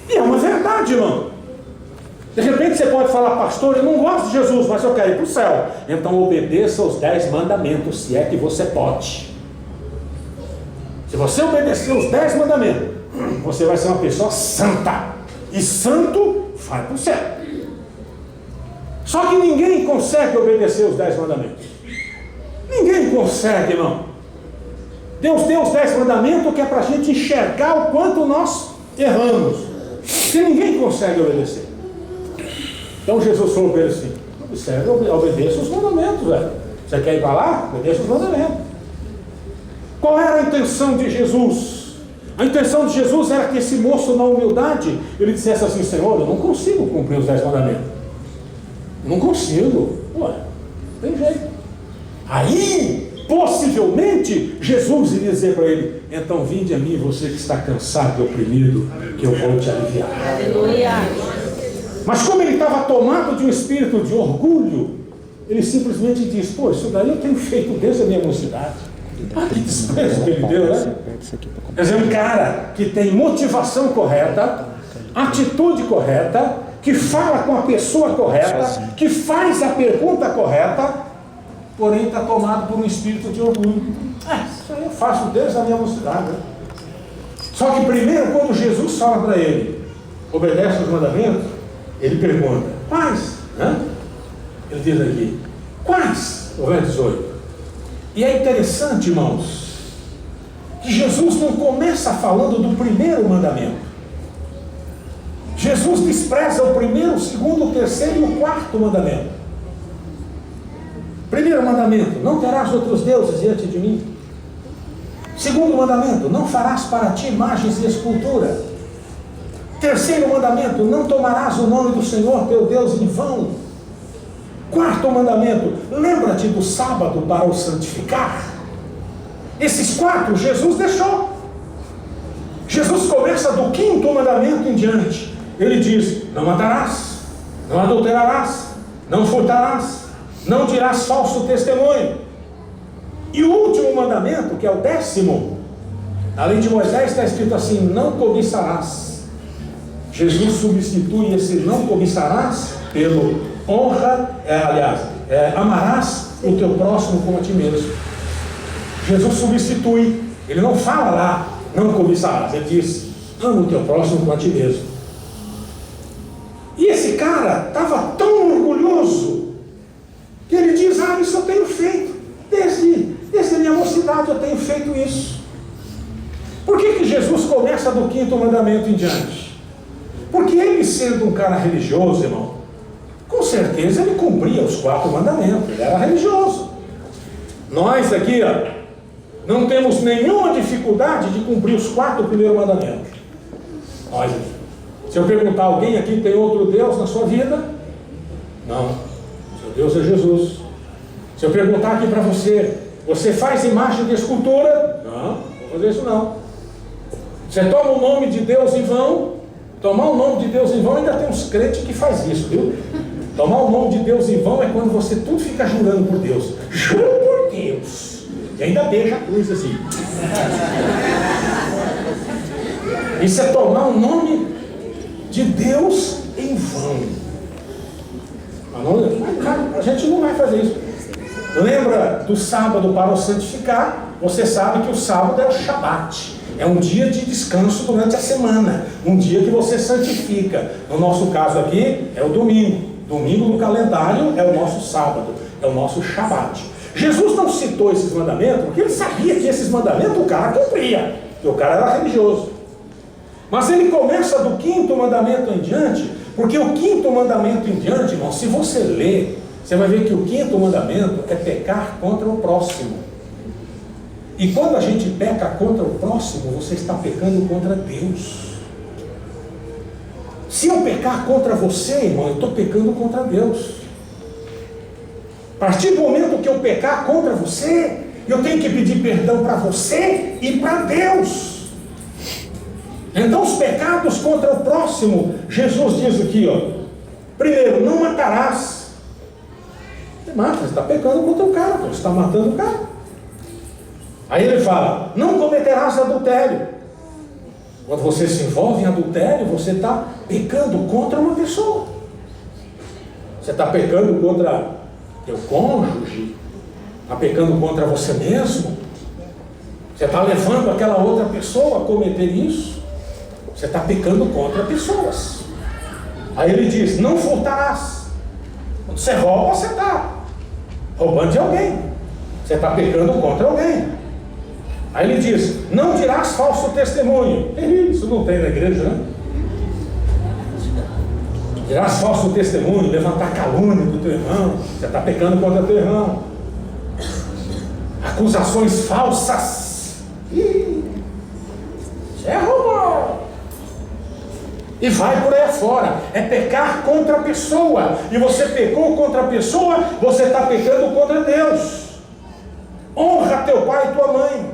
E é uma verdade, irmão. De repente você pode falar: pastor, eu não gosto de Jesus, mas eu quero ir para o céu. Então obedeça os 10 mandamentos, se é que você pode. Se você obedecer os 10 mandamentos, você vai ser uma pessoa santa. E santo vai para o céu. Só que ninguém consegue obedecer os 10 mandamentos. Ninguém consegue, irmão. Deus deu os 10 mandamentos que é para a gente enxergar o quanto nós erramos. Que ninguém consegue obedecer. Então Jesus falou para ele assim: observe, obedeça os mandamentos, velho. Você quer ir para lá? Obedeça os mandamentos. Qual era a intenção de Jesus? A intenção de Jesus era que esse moço, na humildade, ele dissesse assim: Senhor, eu não consigo cumprir os 10 mandamentos. Eu não consigo. Ué, não tem jeito. Aí, possivelmente, Jesus iria dizer para ele: então vinde a mim, você que está cansado e oprimido, que eu vou te aliviar. Aleluia. Mas como ele estava tomado de um espírito de orgulho, ele simplesmente diz: pô, isso daí eu tenho feito desde a minha mocidade. Ah, que desprezo que ele deu, né? Quer dizer, um cara que tem motivação correta, atitude correta, que fala com a pessoa correta, que faz a pergunta correta, porém está tomado por um espírito de orgulho. Isso aí eu faço desde a minha mocidade, né? Só que primeiro, quando Jesus fala para ele: obedece os mandamentos, ele pergunta: quais? Ele diz aqui: quais? O verso 18. E é interessante, irmãos, que Jesus não começa falando do primeiro mandamento. Jesus despreza o primeiro, o segundo, o terceiro e o quarto mandamento. Primeiro mandamento: não terás outros deuses diante de mim. Segundo mandamento: não farás para ti imagens de escultura. Terceiro mandamento: não tomarás o nome do Senhor teu Deus em vão. Quarto mandamento: lembra-te do sábado para o santificar. Esses 4 Jesus deixou. Jesus começa do 5º mandamento em diante. Ele diz: não matarás, não adulterarás, não furtarás, não dirás falso testemunho. E o último mandamento, que é o 10º, além de Moisés, está escrito assim: não cobiçarás. Jesus substitui esse não cobiçarás pelo honra amarás o teu próximo como a ti mesmo. Jesus substitui, ele não fala lá, não cobiçarás, ele diz, ama o teu próximo como a ti mesmo. E esse cara estava tão orgulhoso, que ele diz, isso eu tenho feito, desde a minha mocidade eu tenho feito isso. Por que Jesus começa do 5º mandamento em diante? Porque ele, sendo um cara religioso, irmão, com certeza ele cumpria os 4 mandamentos, ele era religioso. Nós aqui, não temos nenhuma dificuldade de cumprir os 4 primeiros mandamentos. Nós aqui. Se eu perguntar, alguém aqui tem outro Deus na sua vida? Não. Seu Deus é Jesus. Se eu perguntar aqui para você, você faz imagem de escultura? Não, não vou fazer isso não. Você toma o nome de Deus em vão? Tomar o nome de Deus em vão, ainda tem uns crentes que faz isso, viu? Tomar o nome de Deus em vão é quando você tudo fica jurando por Deus. Juro por Deus. E ainda beija a cruz assim. Isso é tomar o nome de Deus em vão. A gente não vai fazer isso. Lembra do sábado para o santificar? Você sabe que o sábado é o Shabat. É um dia de descanso durante a semana. Um dia que você santifica. No nosso caso aqui é o domingo. Domingo no calendário é o nosso sábado. É o nosso Shabat. Jesus não citou esses mandamentos porque ele sabia que esses mandamentos o cara cumpria. Porque o cara era religioso. Mas ele começa do 5º mandamento em diante. Porque o 5º mandamento em diante, irmão, se você ler, você vai ver que o 5º mandamento é pecar contra o próximo. E quando a gente peca contra o próximo, você está pecando contra Deus. Se eu pecar contra você, irmão, eu estou pecando contra Deus. A partir do momento que eu pecar contra você, eu tenho que pedir perdão para você e para Deus. Então os pecados contra o próximo, Jesus diz aqui, primeiro, não matarás. Você mata, você está pecando contra o cara, você está matando o cara. Aí ele fala, não cometerás adultério. Quando você se envolve em adultério, você está pecando contra uma pessoa. Você está pecando contra teu cônjuge, está pecando contra você mesmo. Você está levando aquela outra pessoa a cometer isso. Você está pecando contra pessoas. Aí ele diz, não furtarás. Quando você rouba, você está roubando de alguém. Você está pecando contra alguém. Aí ele diz, não dirás falso testemunho. Isso não tem na igreja, né? Dirás falso testemunho, levantar calúnia do teu irmão. Você está pecando contra teu irmão. Acusações falsas. Você é roubou. E vai por aí afora. É pecar contra a pessoa. E você pecou contra a pessoa, você está pecando contra Deus. Honra teu pai e tua mãe.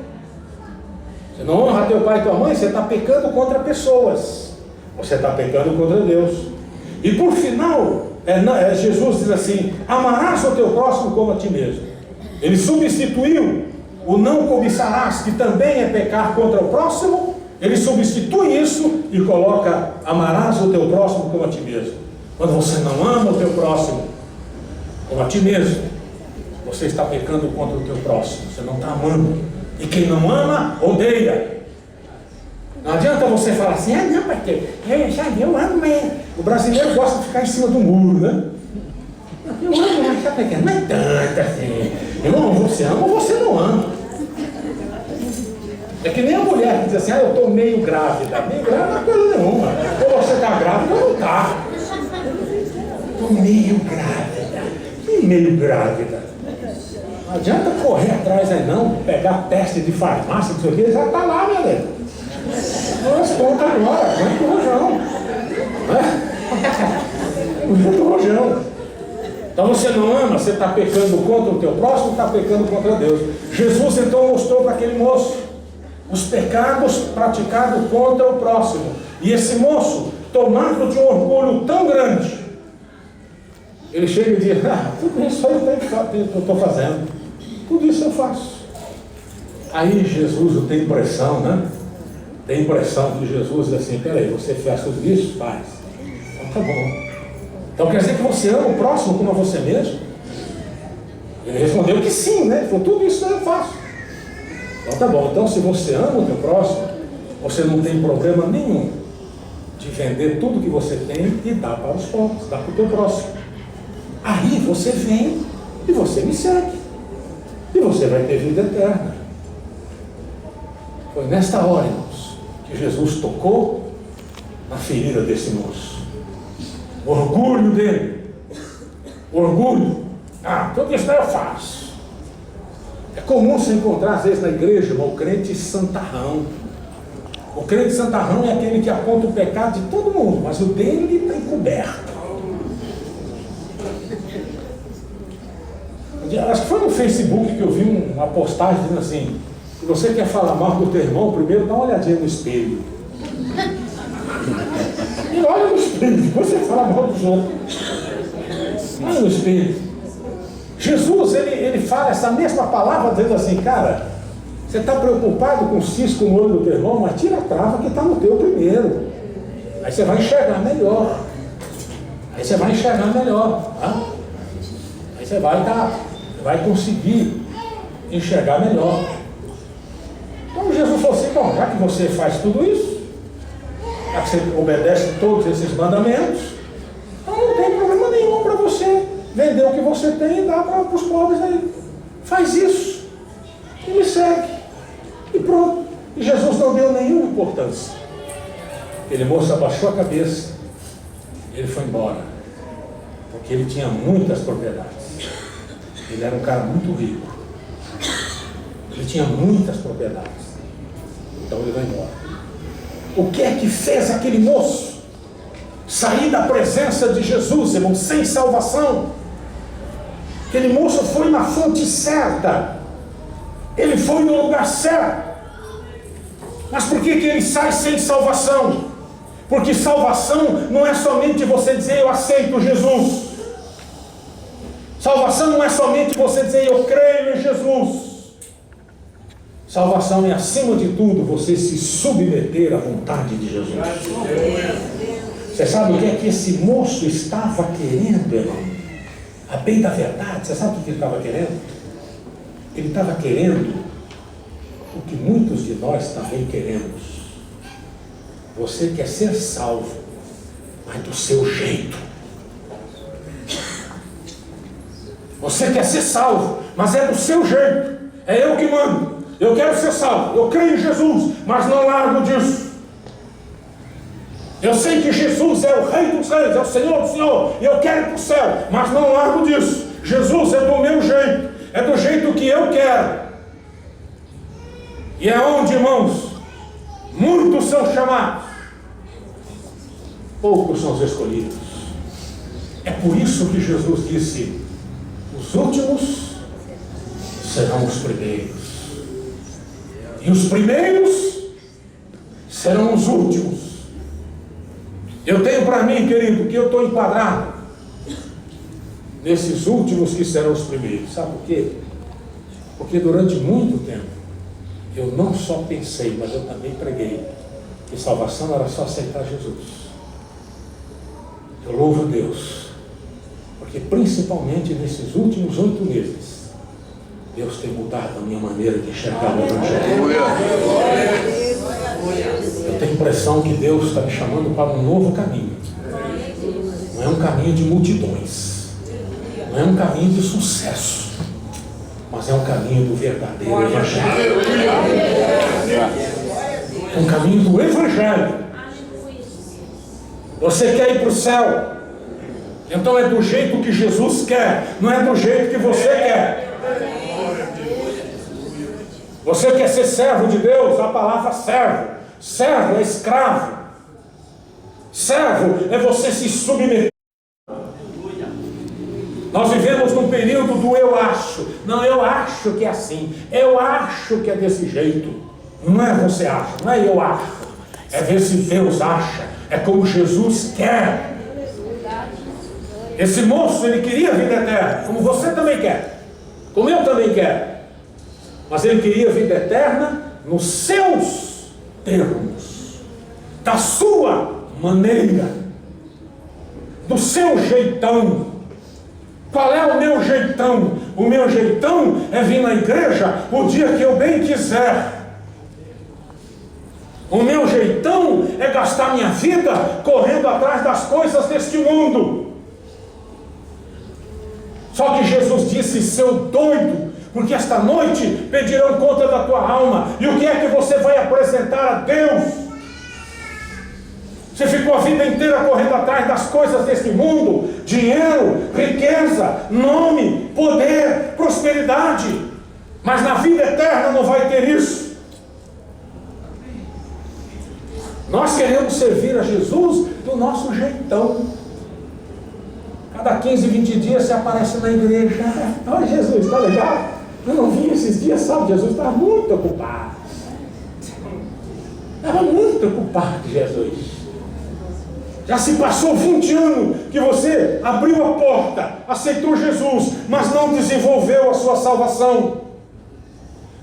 Você não honra teu pai e tua mãe, você está pecando contra pessoas. Você está pecando contra Deus. E por final, Jesus diz assim, amarás o teu próximo como a ti mesmo. Ele substituiu o não cobiçarás, que também é pecar contra o próximo. Ele substitui isso e coloca, amarás o teu próximo como a ti mesmo. Quando você não ama o teu próximo como a ti mesmo, você está pecando contra o teu próximo. Você não está amando. E quem não ama, odeia. Não adianta você falar assim, não, porque eu amo mesmo. O brasileiro gosta de ficar em cima do muro, né? Eu amo, mas está pecando. Não é tanto assim. Irmão, você ama ou você não ama? É que nem a mulher que diz assim, eu estou meio grávida. Meio grávida não é coisa nenhuma. Ou você está grávida ou não está. Estou meio grávida. E meio grávida? Não adianta correr atrás aí não, pegar teste de farmácia, não sei o que, já está lá, meu Deus. Responda agora, muito rojão. Muito rojão. Então você não ama, você está pecando contra o teu próximo, está pecando contra Deus. Jesus então mostrou para aquele moço os pecados praticados contra o próximo. E esse moço, tomado de um orgulho tão grande, ele chega e diz, tudo isso aí eu estou fazendo. Tudo isso eu faço. Aí Jesus tem impressão, né? Tem impressão que Jesus diz assim, peraí, você faz tudo isso? Faz. Então tá bom. Então quer dizer que você ama o próximo como a você mesmo? Ele respondeu que sim, né? Ele falou, tudo isso eu faço. Então tá bom, então se você ama o teu próximo, você não tem problema nenhum de vender tudo que você tem e dar para os pobres, dar para o teu próximo. Aí você vem e você me segue. E você vai ter vida eterna. Foi nesta hora, irmãos, que Jesus tocou na ferida desse moço. O orgulho dele. O orgulho. Tudo isso eu faço. É comum se encontrar, às vezes, na igreja, o crente santarrão. O crente santarrão é aquele que aponta o pecado de todo mundo, mas o dele está encoberto. Acho que foi no Facebook que eu vi uma postagem dizendo assim: se você quer falar mal do teu irmão, primeiro dá uma olhadinha no espelho. E olha no espelho, depois você fala mal dos outros. Olha no espelho. Jesus, ele fala essa mesma palavra dizendo assim: cara, você está preocupado com o cisco no olho do teu irmão, mas tira a trava que está no teu primeiro. Aí você vai enxergar melhor. Aí você vai enxergar melhor. Tá? Aí você vai conseguir enxergar melhor. Então Jesus falou assim: bom, já que você faz tudo isso, já que você obedece todos esses mandamentos, então não tem problema nenhum para você vender o que você tem e dar para os pobres aí. Faz isso e me segue. E pronto. E Jesus não deu nenhuma importância. Aquele moço abaixou a cabeça e ele foi embora. Porque ele tinha muitas propriedades. Ele era um cara muito rico. Ele tinha muitas propriedades. Então ele vai embora. O que é que fez aquele moço sair da presença de Jesus, irmão, sem salvação? Aquele moço foi na fonte certa. Ele foi no lugar certo. Mas por que ele sai sem salvação? Porque salvação não é somente você dizer eu aceito Jesus. Salvação não é somente você dizer eu creio em Jesus. Salvação é, acima de tudo, você se submeter à vontade de Jesus. Você sabe o que é que esse moço estava querendo, irmão? A bem da verdade, você sabe o que ele estava querendo? Ele estava querendo o que muitos de nós também queremos. Você quer ser salvo, mas do seu jeito. Você quer ser salvo, mas é do seu jeito. É eu que mando. Eu quero ser salvo. Eu creio em Jesus, mas não largo disso. Eu sei que Jesus é o Rei dos Reis, é o Senhor do Senhor. E eu quero ir para o céu, mas não largo disso. Jesus é do meu jeito. É do jeito que eu quero. E é onde, irmãos, muitos são chamados, poucos são os escolhidos. É por isso que Jesus disse: os últimos serão os primeiros, e os primeiros serão os últimos. Eu tenho para mim, querido, que eu estou enquadrado nesses últimos que serão os primeiros. Sabe por quê? Porque durante muito tempo eu não só pensei, mas eu também preguei que salvação era só aceitar Jesus. Eu louvo a Deus, porque principalmente nesses últimos 8 meses, Deus tem mudado a minha maneira de enxergar o Evangelho. Eu tenho a impressão que Deus está me chamando para um novo caminho. Não é um caminho de multidões, não é um caminho de sucesso, mas é um caminho do verdadeiro Evangelho. É um caminho do Evangelho. Você quer ir para o céu? Então é do jeito que Jesus quer, não é do jeito que você quer. Você quer ser servo de Deus? A palavra servo. Servo é escravo. Servo é você se submeter. Nós vivemos num período do eu acho. Não, eu acho que é assim. Eu acho que é desse jeito. Não é você acha, não é eu acho. É ver se Deus acha. É como Jesus quer. Esse moço, ele queria vida eterna, como você também quer, como eu também quero. Mas ele queria vida eterna nos seus termos, da sua maneira. do seu jeitão. Qual é o meu jeitão? O meu jeitão é vir na igreja o dia que eu bem quiser. O meu jeitão é gastar minha vida correndo atrás das coisas deste mundo. Só que Jesus disse: seu doido, porque esta noite pedirão conta da tua alma. E o que é que você vai apresentar a Deus? Você ficou a vida inteira correndo atrás das coisas deste mundo: dinheiro, riqueza, nome, poder, prosperidade. Mas na vida eterna não vai ter isso. Nós queremos servir a Jesus do nosso jeitão. Cada 15, 20 dias você aparece na igreja. Olha, Jesus, está legal? Eu não vim esses dias, sabe? Jesus estava muito ocupado. Estava muito ocupado, Jesus. Já se passou 20 anos que você abriu a porta, aceitou Jesus, mas não desenvolveu a sua salvação.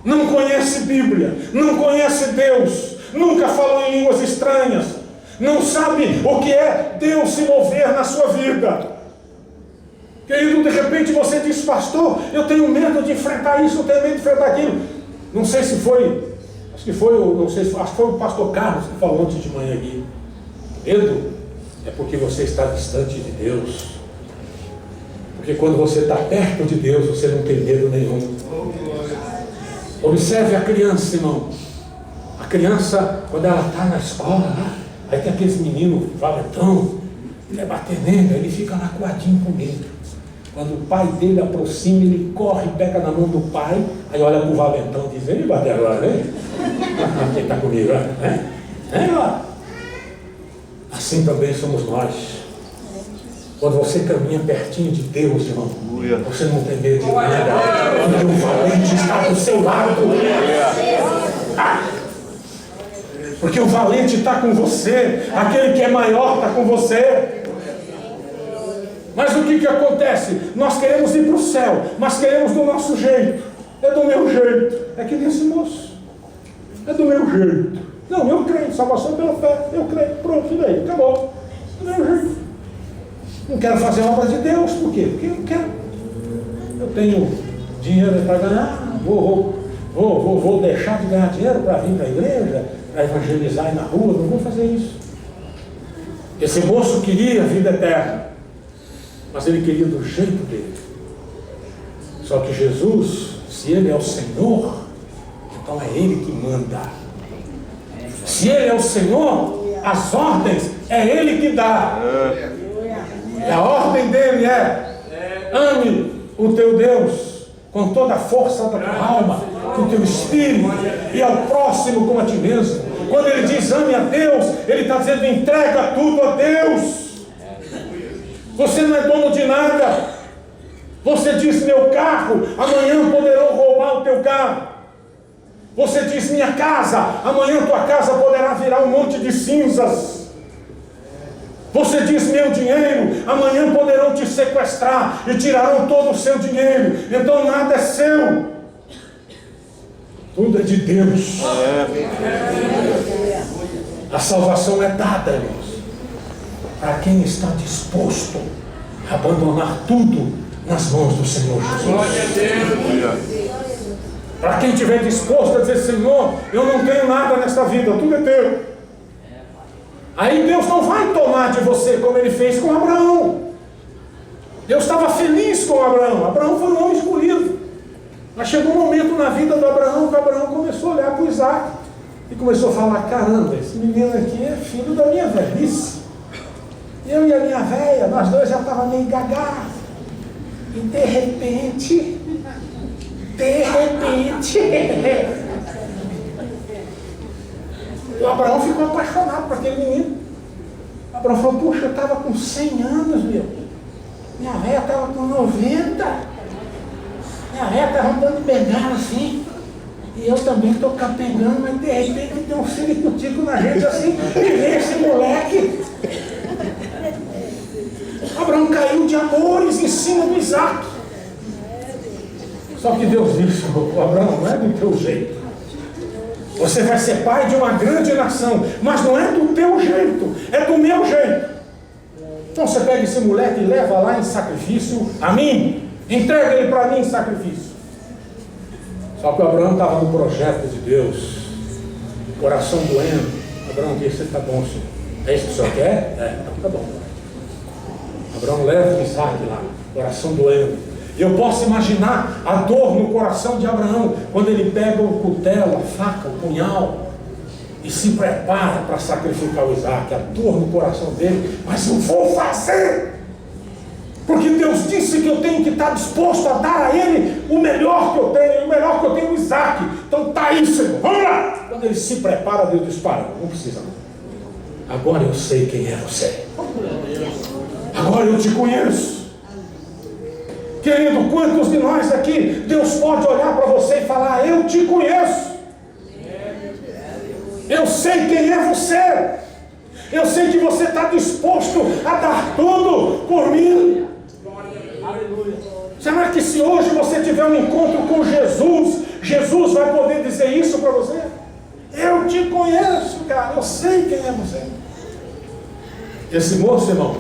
Não conhece Bíblia, não conhece Deus, nunca falou em línguas estranhas, não sabe o que é Deus se mover na sua vida. Querido, de repente você diz: pastor, eu tenho medo de enfrentar isso, eu tenho medo de enfrentar aquilo. Não sei se foi, acho que foi o pastor Carlos que falou antes de manhã aqui. Medo é porque você está distante de Deus. Porque quando você está perto de Deus, você não tem medo nenhum. Observe a criança, irmão. A criança, quando ela está na escola, aí tem aqueles meninos valentão, quer bater nele, ele fica lá coadinho com ele. Quando o pai dele aproxima, ele corre, pega na mão do pai, aí olha para o valentão e diz: ele bate agora, hein? Quem está comigo, né? Assim também somos nós. Quando você caminha pertinho de Deus, irmão, você não tem medo de nada, porque o valente está do seu lado. Porque o valente está com você, aquele que é maior está com você. Mas o que acontece? Nós queremos ir para o céu, mas queremos do nosso jeito. É do meu jeito. É que nem esse moço. É do meu jeito. Não, eu creio, salvação pela fé. Eu creio, pronto, e daí? Acabou. É do meu jeito. Não quero fazer a obra de Deus, por quê? Porque eu não quero. Eu tenho dinheiro para ganhar, vou deixar de ganhar dinheiro para vir para a igreja, para evangelizar aí na rua, não vou fazer isso. Esse moço queria a vida eterna, mas ele queria do jeito dele. Só que Jesus, se ele é o Senhor, então é ele que manda. Se ele é o Senhor, as ordens é ele que dá. E a ordem dele é: ame o teu Deus com toda a força da tua alma, com o teu espírito, e ao próximo como a ti mesmo. Quando ele diz ame a Deus, ele está dizendo: entrega tudo a Deus. Você não é dono de nada. Você diz: meu carro, amanhã poderão roubar o teu carro. Você diz: minha casa, amanhã tua casa poderá virar um monte de cinzas. Você diz: meu dinheiro, amanhã poderão te sequestrar e tirarão todo o seu dinheiro. Então nada é seu, tudo é de Deus. A salvação é dada, irmãos, para quem está disposto a abandonar tudo nas mãos do Senhor Jesus. Para quem estiver disposto a dizer: Senhor, eu não tenho nada nesta vida, tudo é teu. Aí Deus não vai tomar de você como ele fez com Abraão. Deus estava feliz com Abraão. Abraão foi um homem escolhido. Mas chegou um momento na vida do Abraão que Abraão começou a olhar para o Isaac e começou a falar: caramba, esse menino aqui é filho da minha velhice. Eu e a minha velha, nós dois já estávamos meio gagá. E de repente, o Abraão ficou apaixonado por aquele menino. O Abraão falou: puxa, eu estava com 100 anos, meu. Minha velha estava com 90. Minha velha estava andando pegando assim. E eu também estou capengando, mas de repente tem um filho na gente assim. E vem esse moleque. Abraão caiu de amores em cima do Isaac. Só que Deus disse: Abraão, não é do teu jeito. Você vai ser pai de uma grande nação, mas não é do teu jeito, é do meu jeito. Então você pega esse moleque e leva lá em sacrifício a mim. Entrega ele para mim em sacrifício. Só que o Abraão estava no projeto de Deus. Coração doendo. Abraão disse, está bom, senhor. É isso que o senhor quer? Então tá bom. Abraão leva o Isaac lá. Coração doendo. Eu posso imaginar a dor no coração de Abraão, quando ele pega o cutelo, a faca, o punhal, e se prepara para sacrificar o Isaac. A dor no coração dele, mas eu vou fazer, porque Deus disse que eu tenho que estar disposto a dar a ele o melhor que eu tenho, o melhor que eu tenho é o Isaac. Então tá aí, Senhor, vamos lá. Quando ele se prepara, Deus diz, para, não precisa não. Agora eu sei quem é você. Agora eu te conheço. Querido, quantos de nós aqui, Deus pode olhar para você e falar, eu te conheço. Eu sei quem é você. Eu sei que você está disposto a dar tudo por mim. Será que se hoje você tiver um encontro com Jesus, Jesus vai poder dizer isso para você? Eu te conheço, cara, eu sei quem é você. Esse moço, irmão,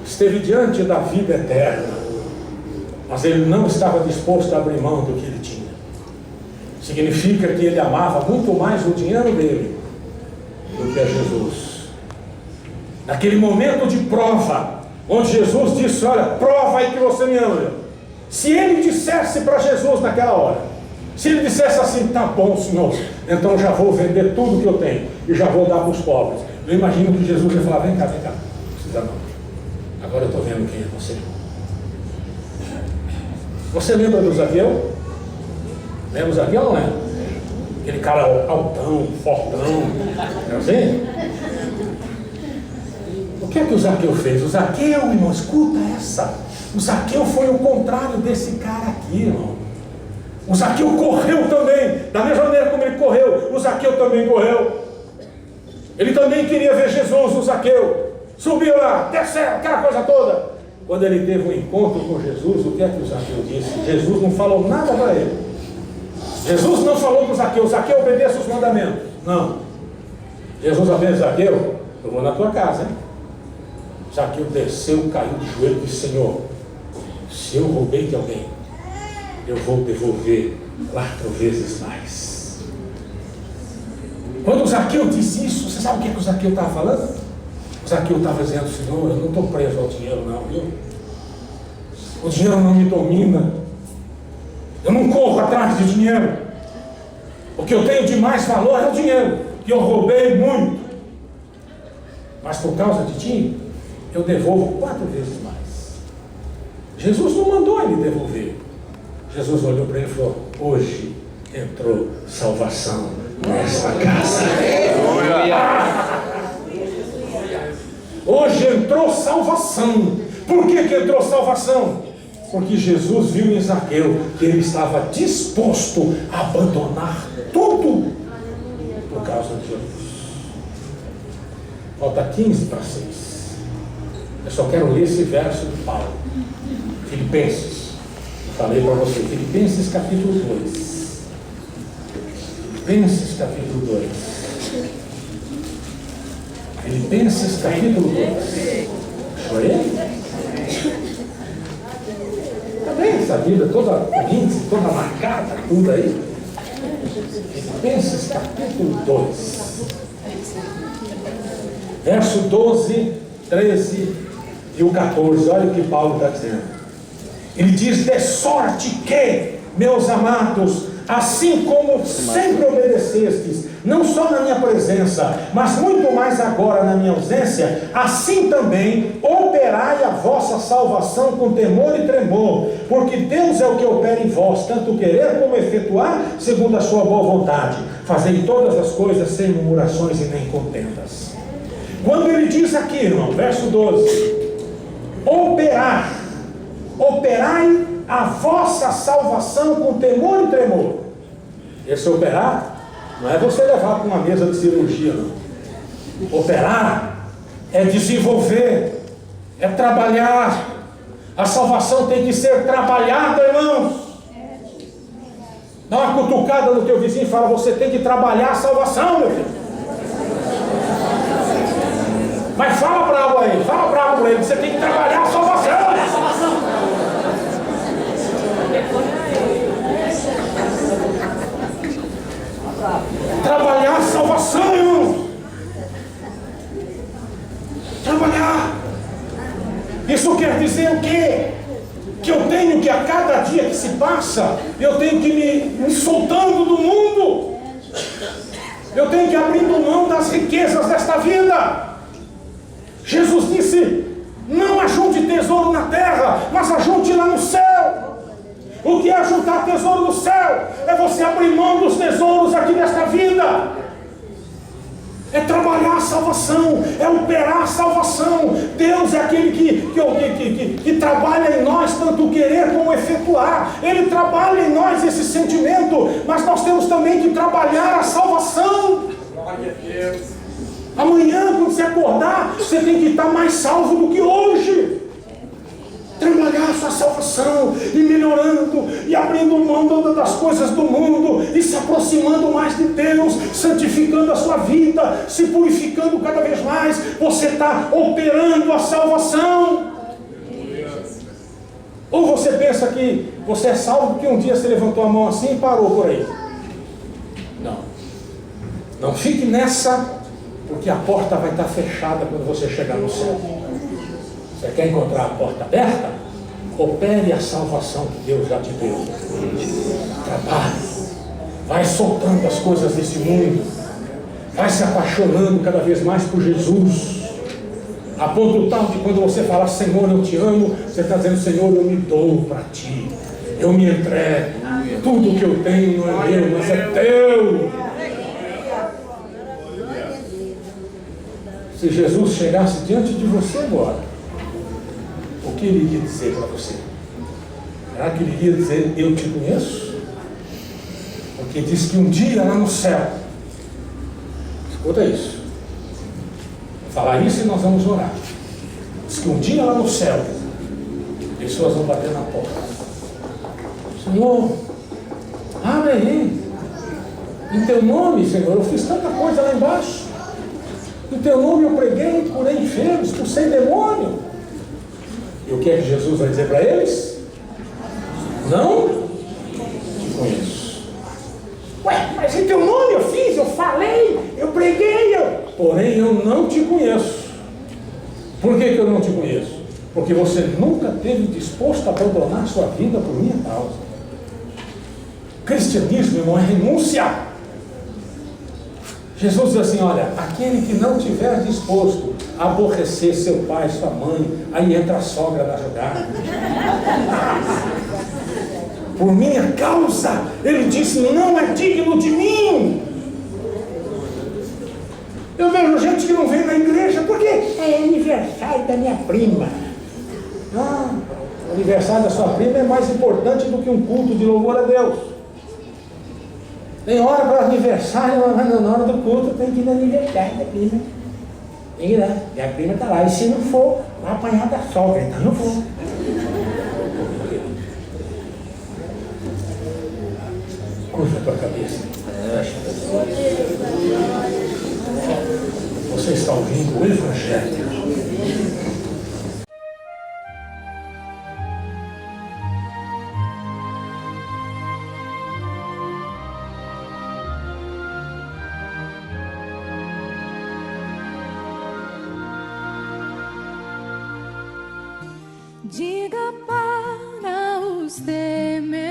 esteve diante da vida eterna, mas ele não estava disposto a abrir mão do que ele tinha. Significa que ele amava muito mais o dinheiro dele do que a Jesus. Naquele momento de prova, onde Jesus disse, olha, prova aí que você me ama. Se ele dissesse para Jesus naquela hora, se ele dissesse assim, tá bom, Senhor, então já vou vender tudo que eu tenho e já vou dar para os pobres. Eu imagino que Jesus ia falar, vem cá, não precisa não. Agora eu estou vendo quem é você. Você lembra do Zaqueu? Lembra do Zaqueu ou não lembra? Aquele cara altão, fortão, não é assim? O que é que o Zaqueu fez? O Zaqueu, irmão, escuta essa. O Zaqueu foi o contrário desse cara aqui, irmão. O Zaqueu correu também, da mesma maneira como ele correu, o Zaqueu também correu. Ele também queria ver Jesus, o Zaqueu. Subiu lá, desceu, aquela coisa toda. Quando ele teve um encontro com Jesus, o que é que o Zaqueu disse? Jesus não falou nada para ele. Jesus não falou para o Zaqueu, Zaqueu obedeça os mandamentos. Não. Jesus apenas, Zaqueu, eu vou na tua casa, hein? Zaqueu desceu, caiu de joelho e disse, Senhor, se eu roubei de alguém, eu vou devolver 4 vezes mais. Quando o Zaqueu disse isso, você sabe o que o Zaqueu estava falando? O Zaqueu estava dizendo, Senhor, eu não estou preso ao dinheiro não, viu? O dinheiro não me domina. Eu não corro atrás de dinheiro. O que eu tenho de mais valor é o dinheiro, que eu roubei muito. Mas por causa de ti, eu devolvo 4 vezes mais. Jesus não mandou ele devolver. Jesus olhou para ele e falou, hoje entrou salvação nesta casa. Hoje entrou salvação. Por que entrou salvação? Porque Jesus viu em Zaqueu que ele estava disposto a abandonar tudo por causa de Jesus. Falta 15 para 6. Eu só quero ler esse verso de Paulo. Filipenses. Eu falei para você. Filipenses capítulo 2. Filipenses capítulo 2. Filipenses capítulo 2. Chorei? Está bem essa vida toda índice, toda marcada, tudo aí. Filipenses capítulo 2. Verso 12, 13 e o 14. Olha o que Paulo está dizendo. Ele diz, de sorte que, meus amados, assim como sempre obedecestes, não só na minha presença, mas muito mais agora na minha ausência, assim também operai a vossa salvação com temor e tremor, porque Deus é o que opera em vós, tanto querer como efetuar, segundo a sua boa vontade. Fazei todas as coisas sem murmurações e nem contendas. Quando ele diz aqui, irmão, verso 12, operai a vossa salvação com temor e tremor. Esse operar não é você levar para uma mesa de cirurgia, não. Operar é desenvolver, é trabalhar. A salvação tem que ser trabalhada, irmãos. Dá uma cutucada no teu vizinho e fala, você tem que trabalhar a salvação, meu filho. Mas fala bravo aí, fala bravo para ele, você tem que trabalhar a salvação. Trabalhar a salvação, irmão. Trabalhar. Isso quer dizer o quê? Que eu tenho que a cada dia que se passa, eu tenho que me soltando do mundo. Eu tenho que abrindo mão das riquezas desta vida. Jesus disse, não ajunte tesouro na terra, mas ajunte lá no céu. O que é ajuntar tesouro no céu? É você abrir mão dos tesouros aqui desta vida. É trabalhar a salvação, é operar a salvação. Deus é aquele que trabalha em nós tanto o querer como o efetuar. Ele trabalha em nós esse sentimento, mas nós temos também que trabalhar a salvação. Glória a Deus. Amanhã, quando você acordar, você tem que estar mais salvo do que hoje. Trabalhar a sua salvação e melhorando e abrindo mão das coisas do mundo e se aproximando mais de Deus, santificando a sua vida, se purificando cada vez mais. Você está operando a salvação. Ou você pensa que você é salvo porque um dia você levantou a mão assim e parou por aí? Não. Não fique nessa, porque a porta vai estar fechada quando você chegar no céu. Você quer encontrar a porta aberta? Opere a salvação que Deus já te deu. Trabalhe. Vai soltando as coisas desse mundo. Vai se apaixonando cada vez mais por Jesus. A ponto tal de quando você falar, Senhor, eu te amo, você está dizendo, Senhor, eu me dou para ti. Eu me entrego. Tudo que eu tenho não é meu, mas é teu. Se Jesus chegasse diante de você agora, o que ele iria dizer para você? Será que ele iria dizer, eu te conheço? Porque diz que um dia lá no céu, escuta isso, vou falar isso e nós vamos orar. Diz que um dia lá no céu, pessoas vão bater na porta. Senhor, abre aí. Em teu nome, Senhor, eu fiz tanta coisa lá embaixo. Em teu nome eu preguei, curei enfermos, expulsei demônio. E o que é que Jesus vai dizer para eles? Não te conheço. Ué, mas em teu nome eu fiz, eu falei, eu preguei, porém eu não te conheço. Por que eu não te conheço? Porque você nunca esteve disposto a abandonar sua vida por minha causa. Cristianismo, irmão, é renúncia. Jesus diz assim, olha, aquele que não tiver disposto a aborrecer seu pai, sua mãe, aí entra a sogra na jogada. Por minha causa, ele disse, não é digno de mim. Eu vejo gente que não vem na igreja, porque é aniversário da minha prima. Ah, o aniversário da sua prima é mais importante do que um culto de louvor a Deus. Tem hora para aniversário, na hora do culto tem que ir no aniversário da prima. Tem que ir lá, e a prima está lá. E se não for, vai apanhar da sogra, então eu vou. Curva a tua cabeça. Você está ouvindo o Evangelho. Diga para os temer.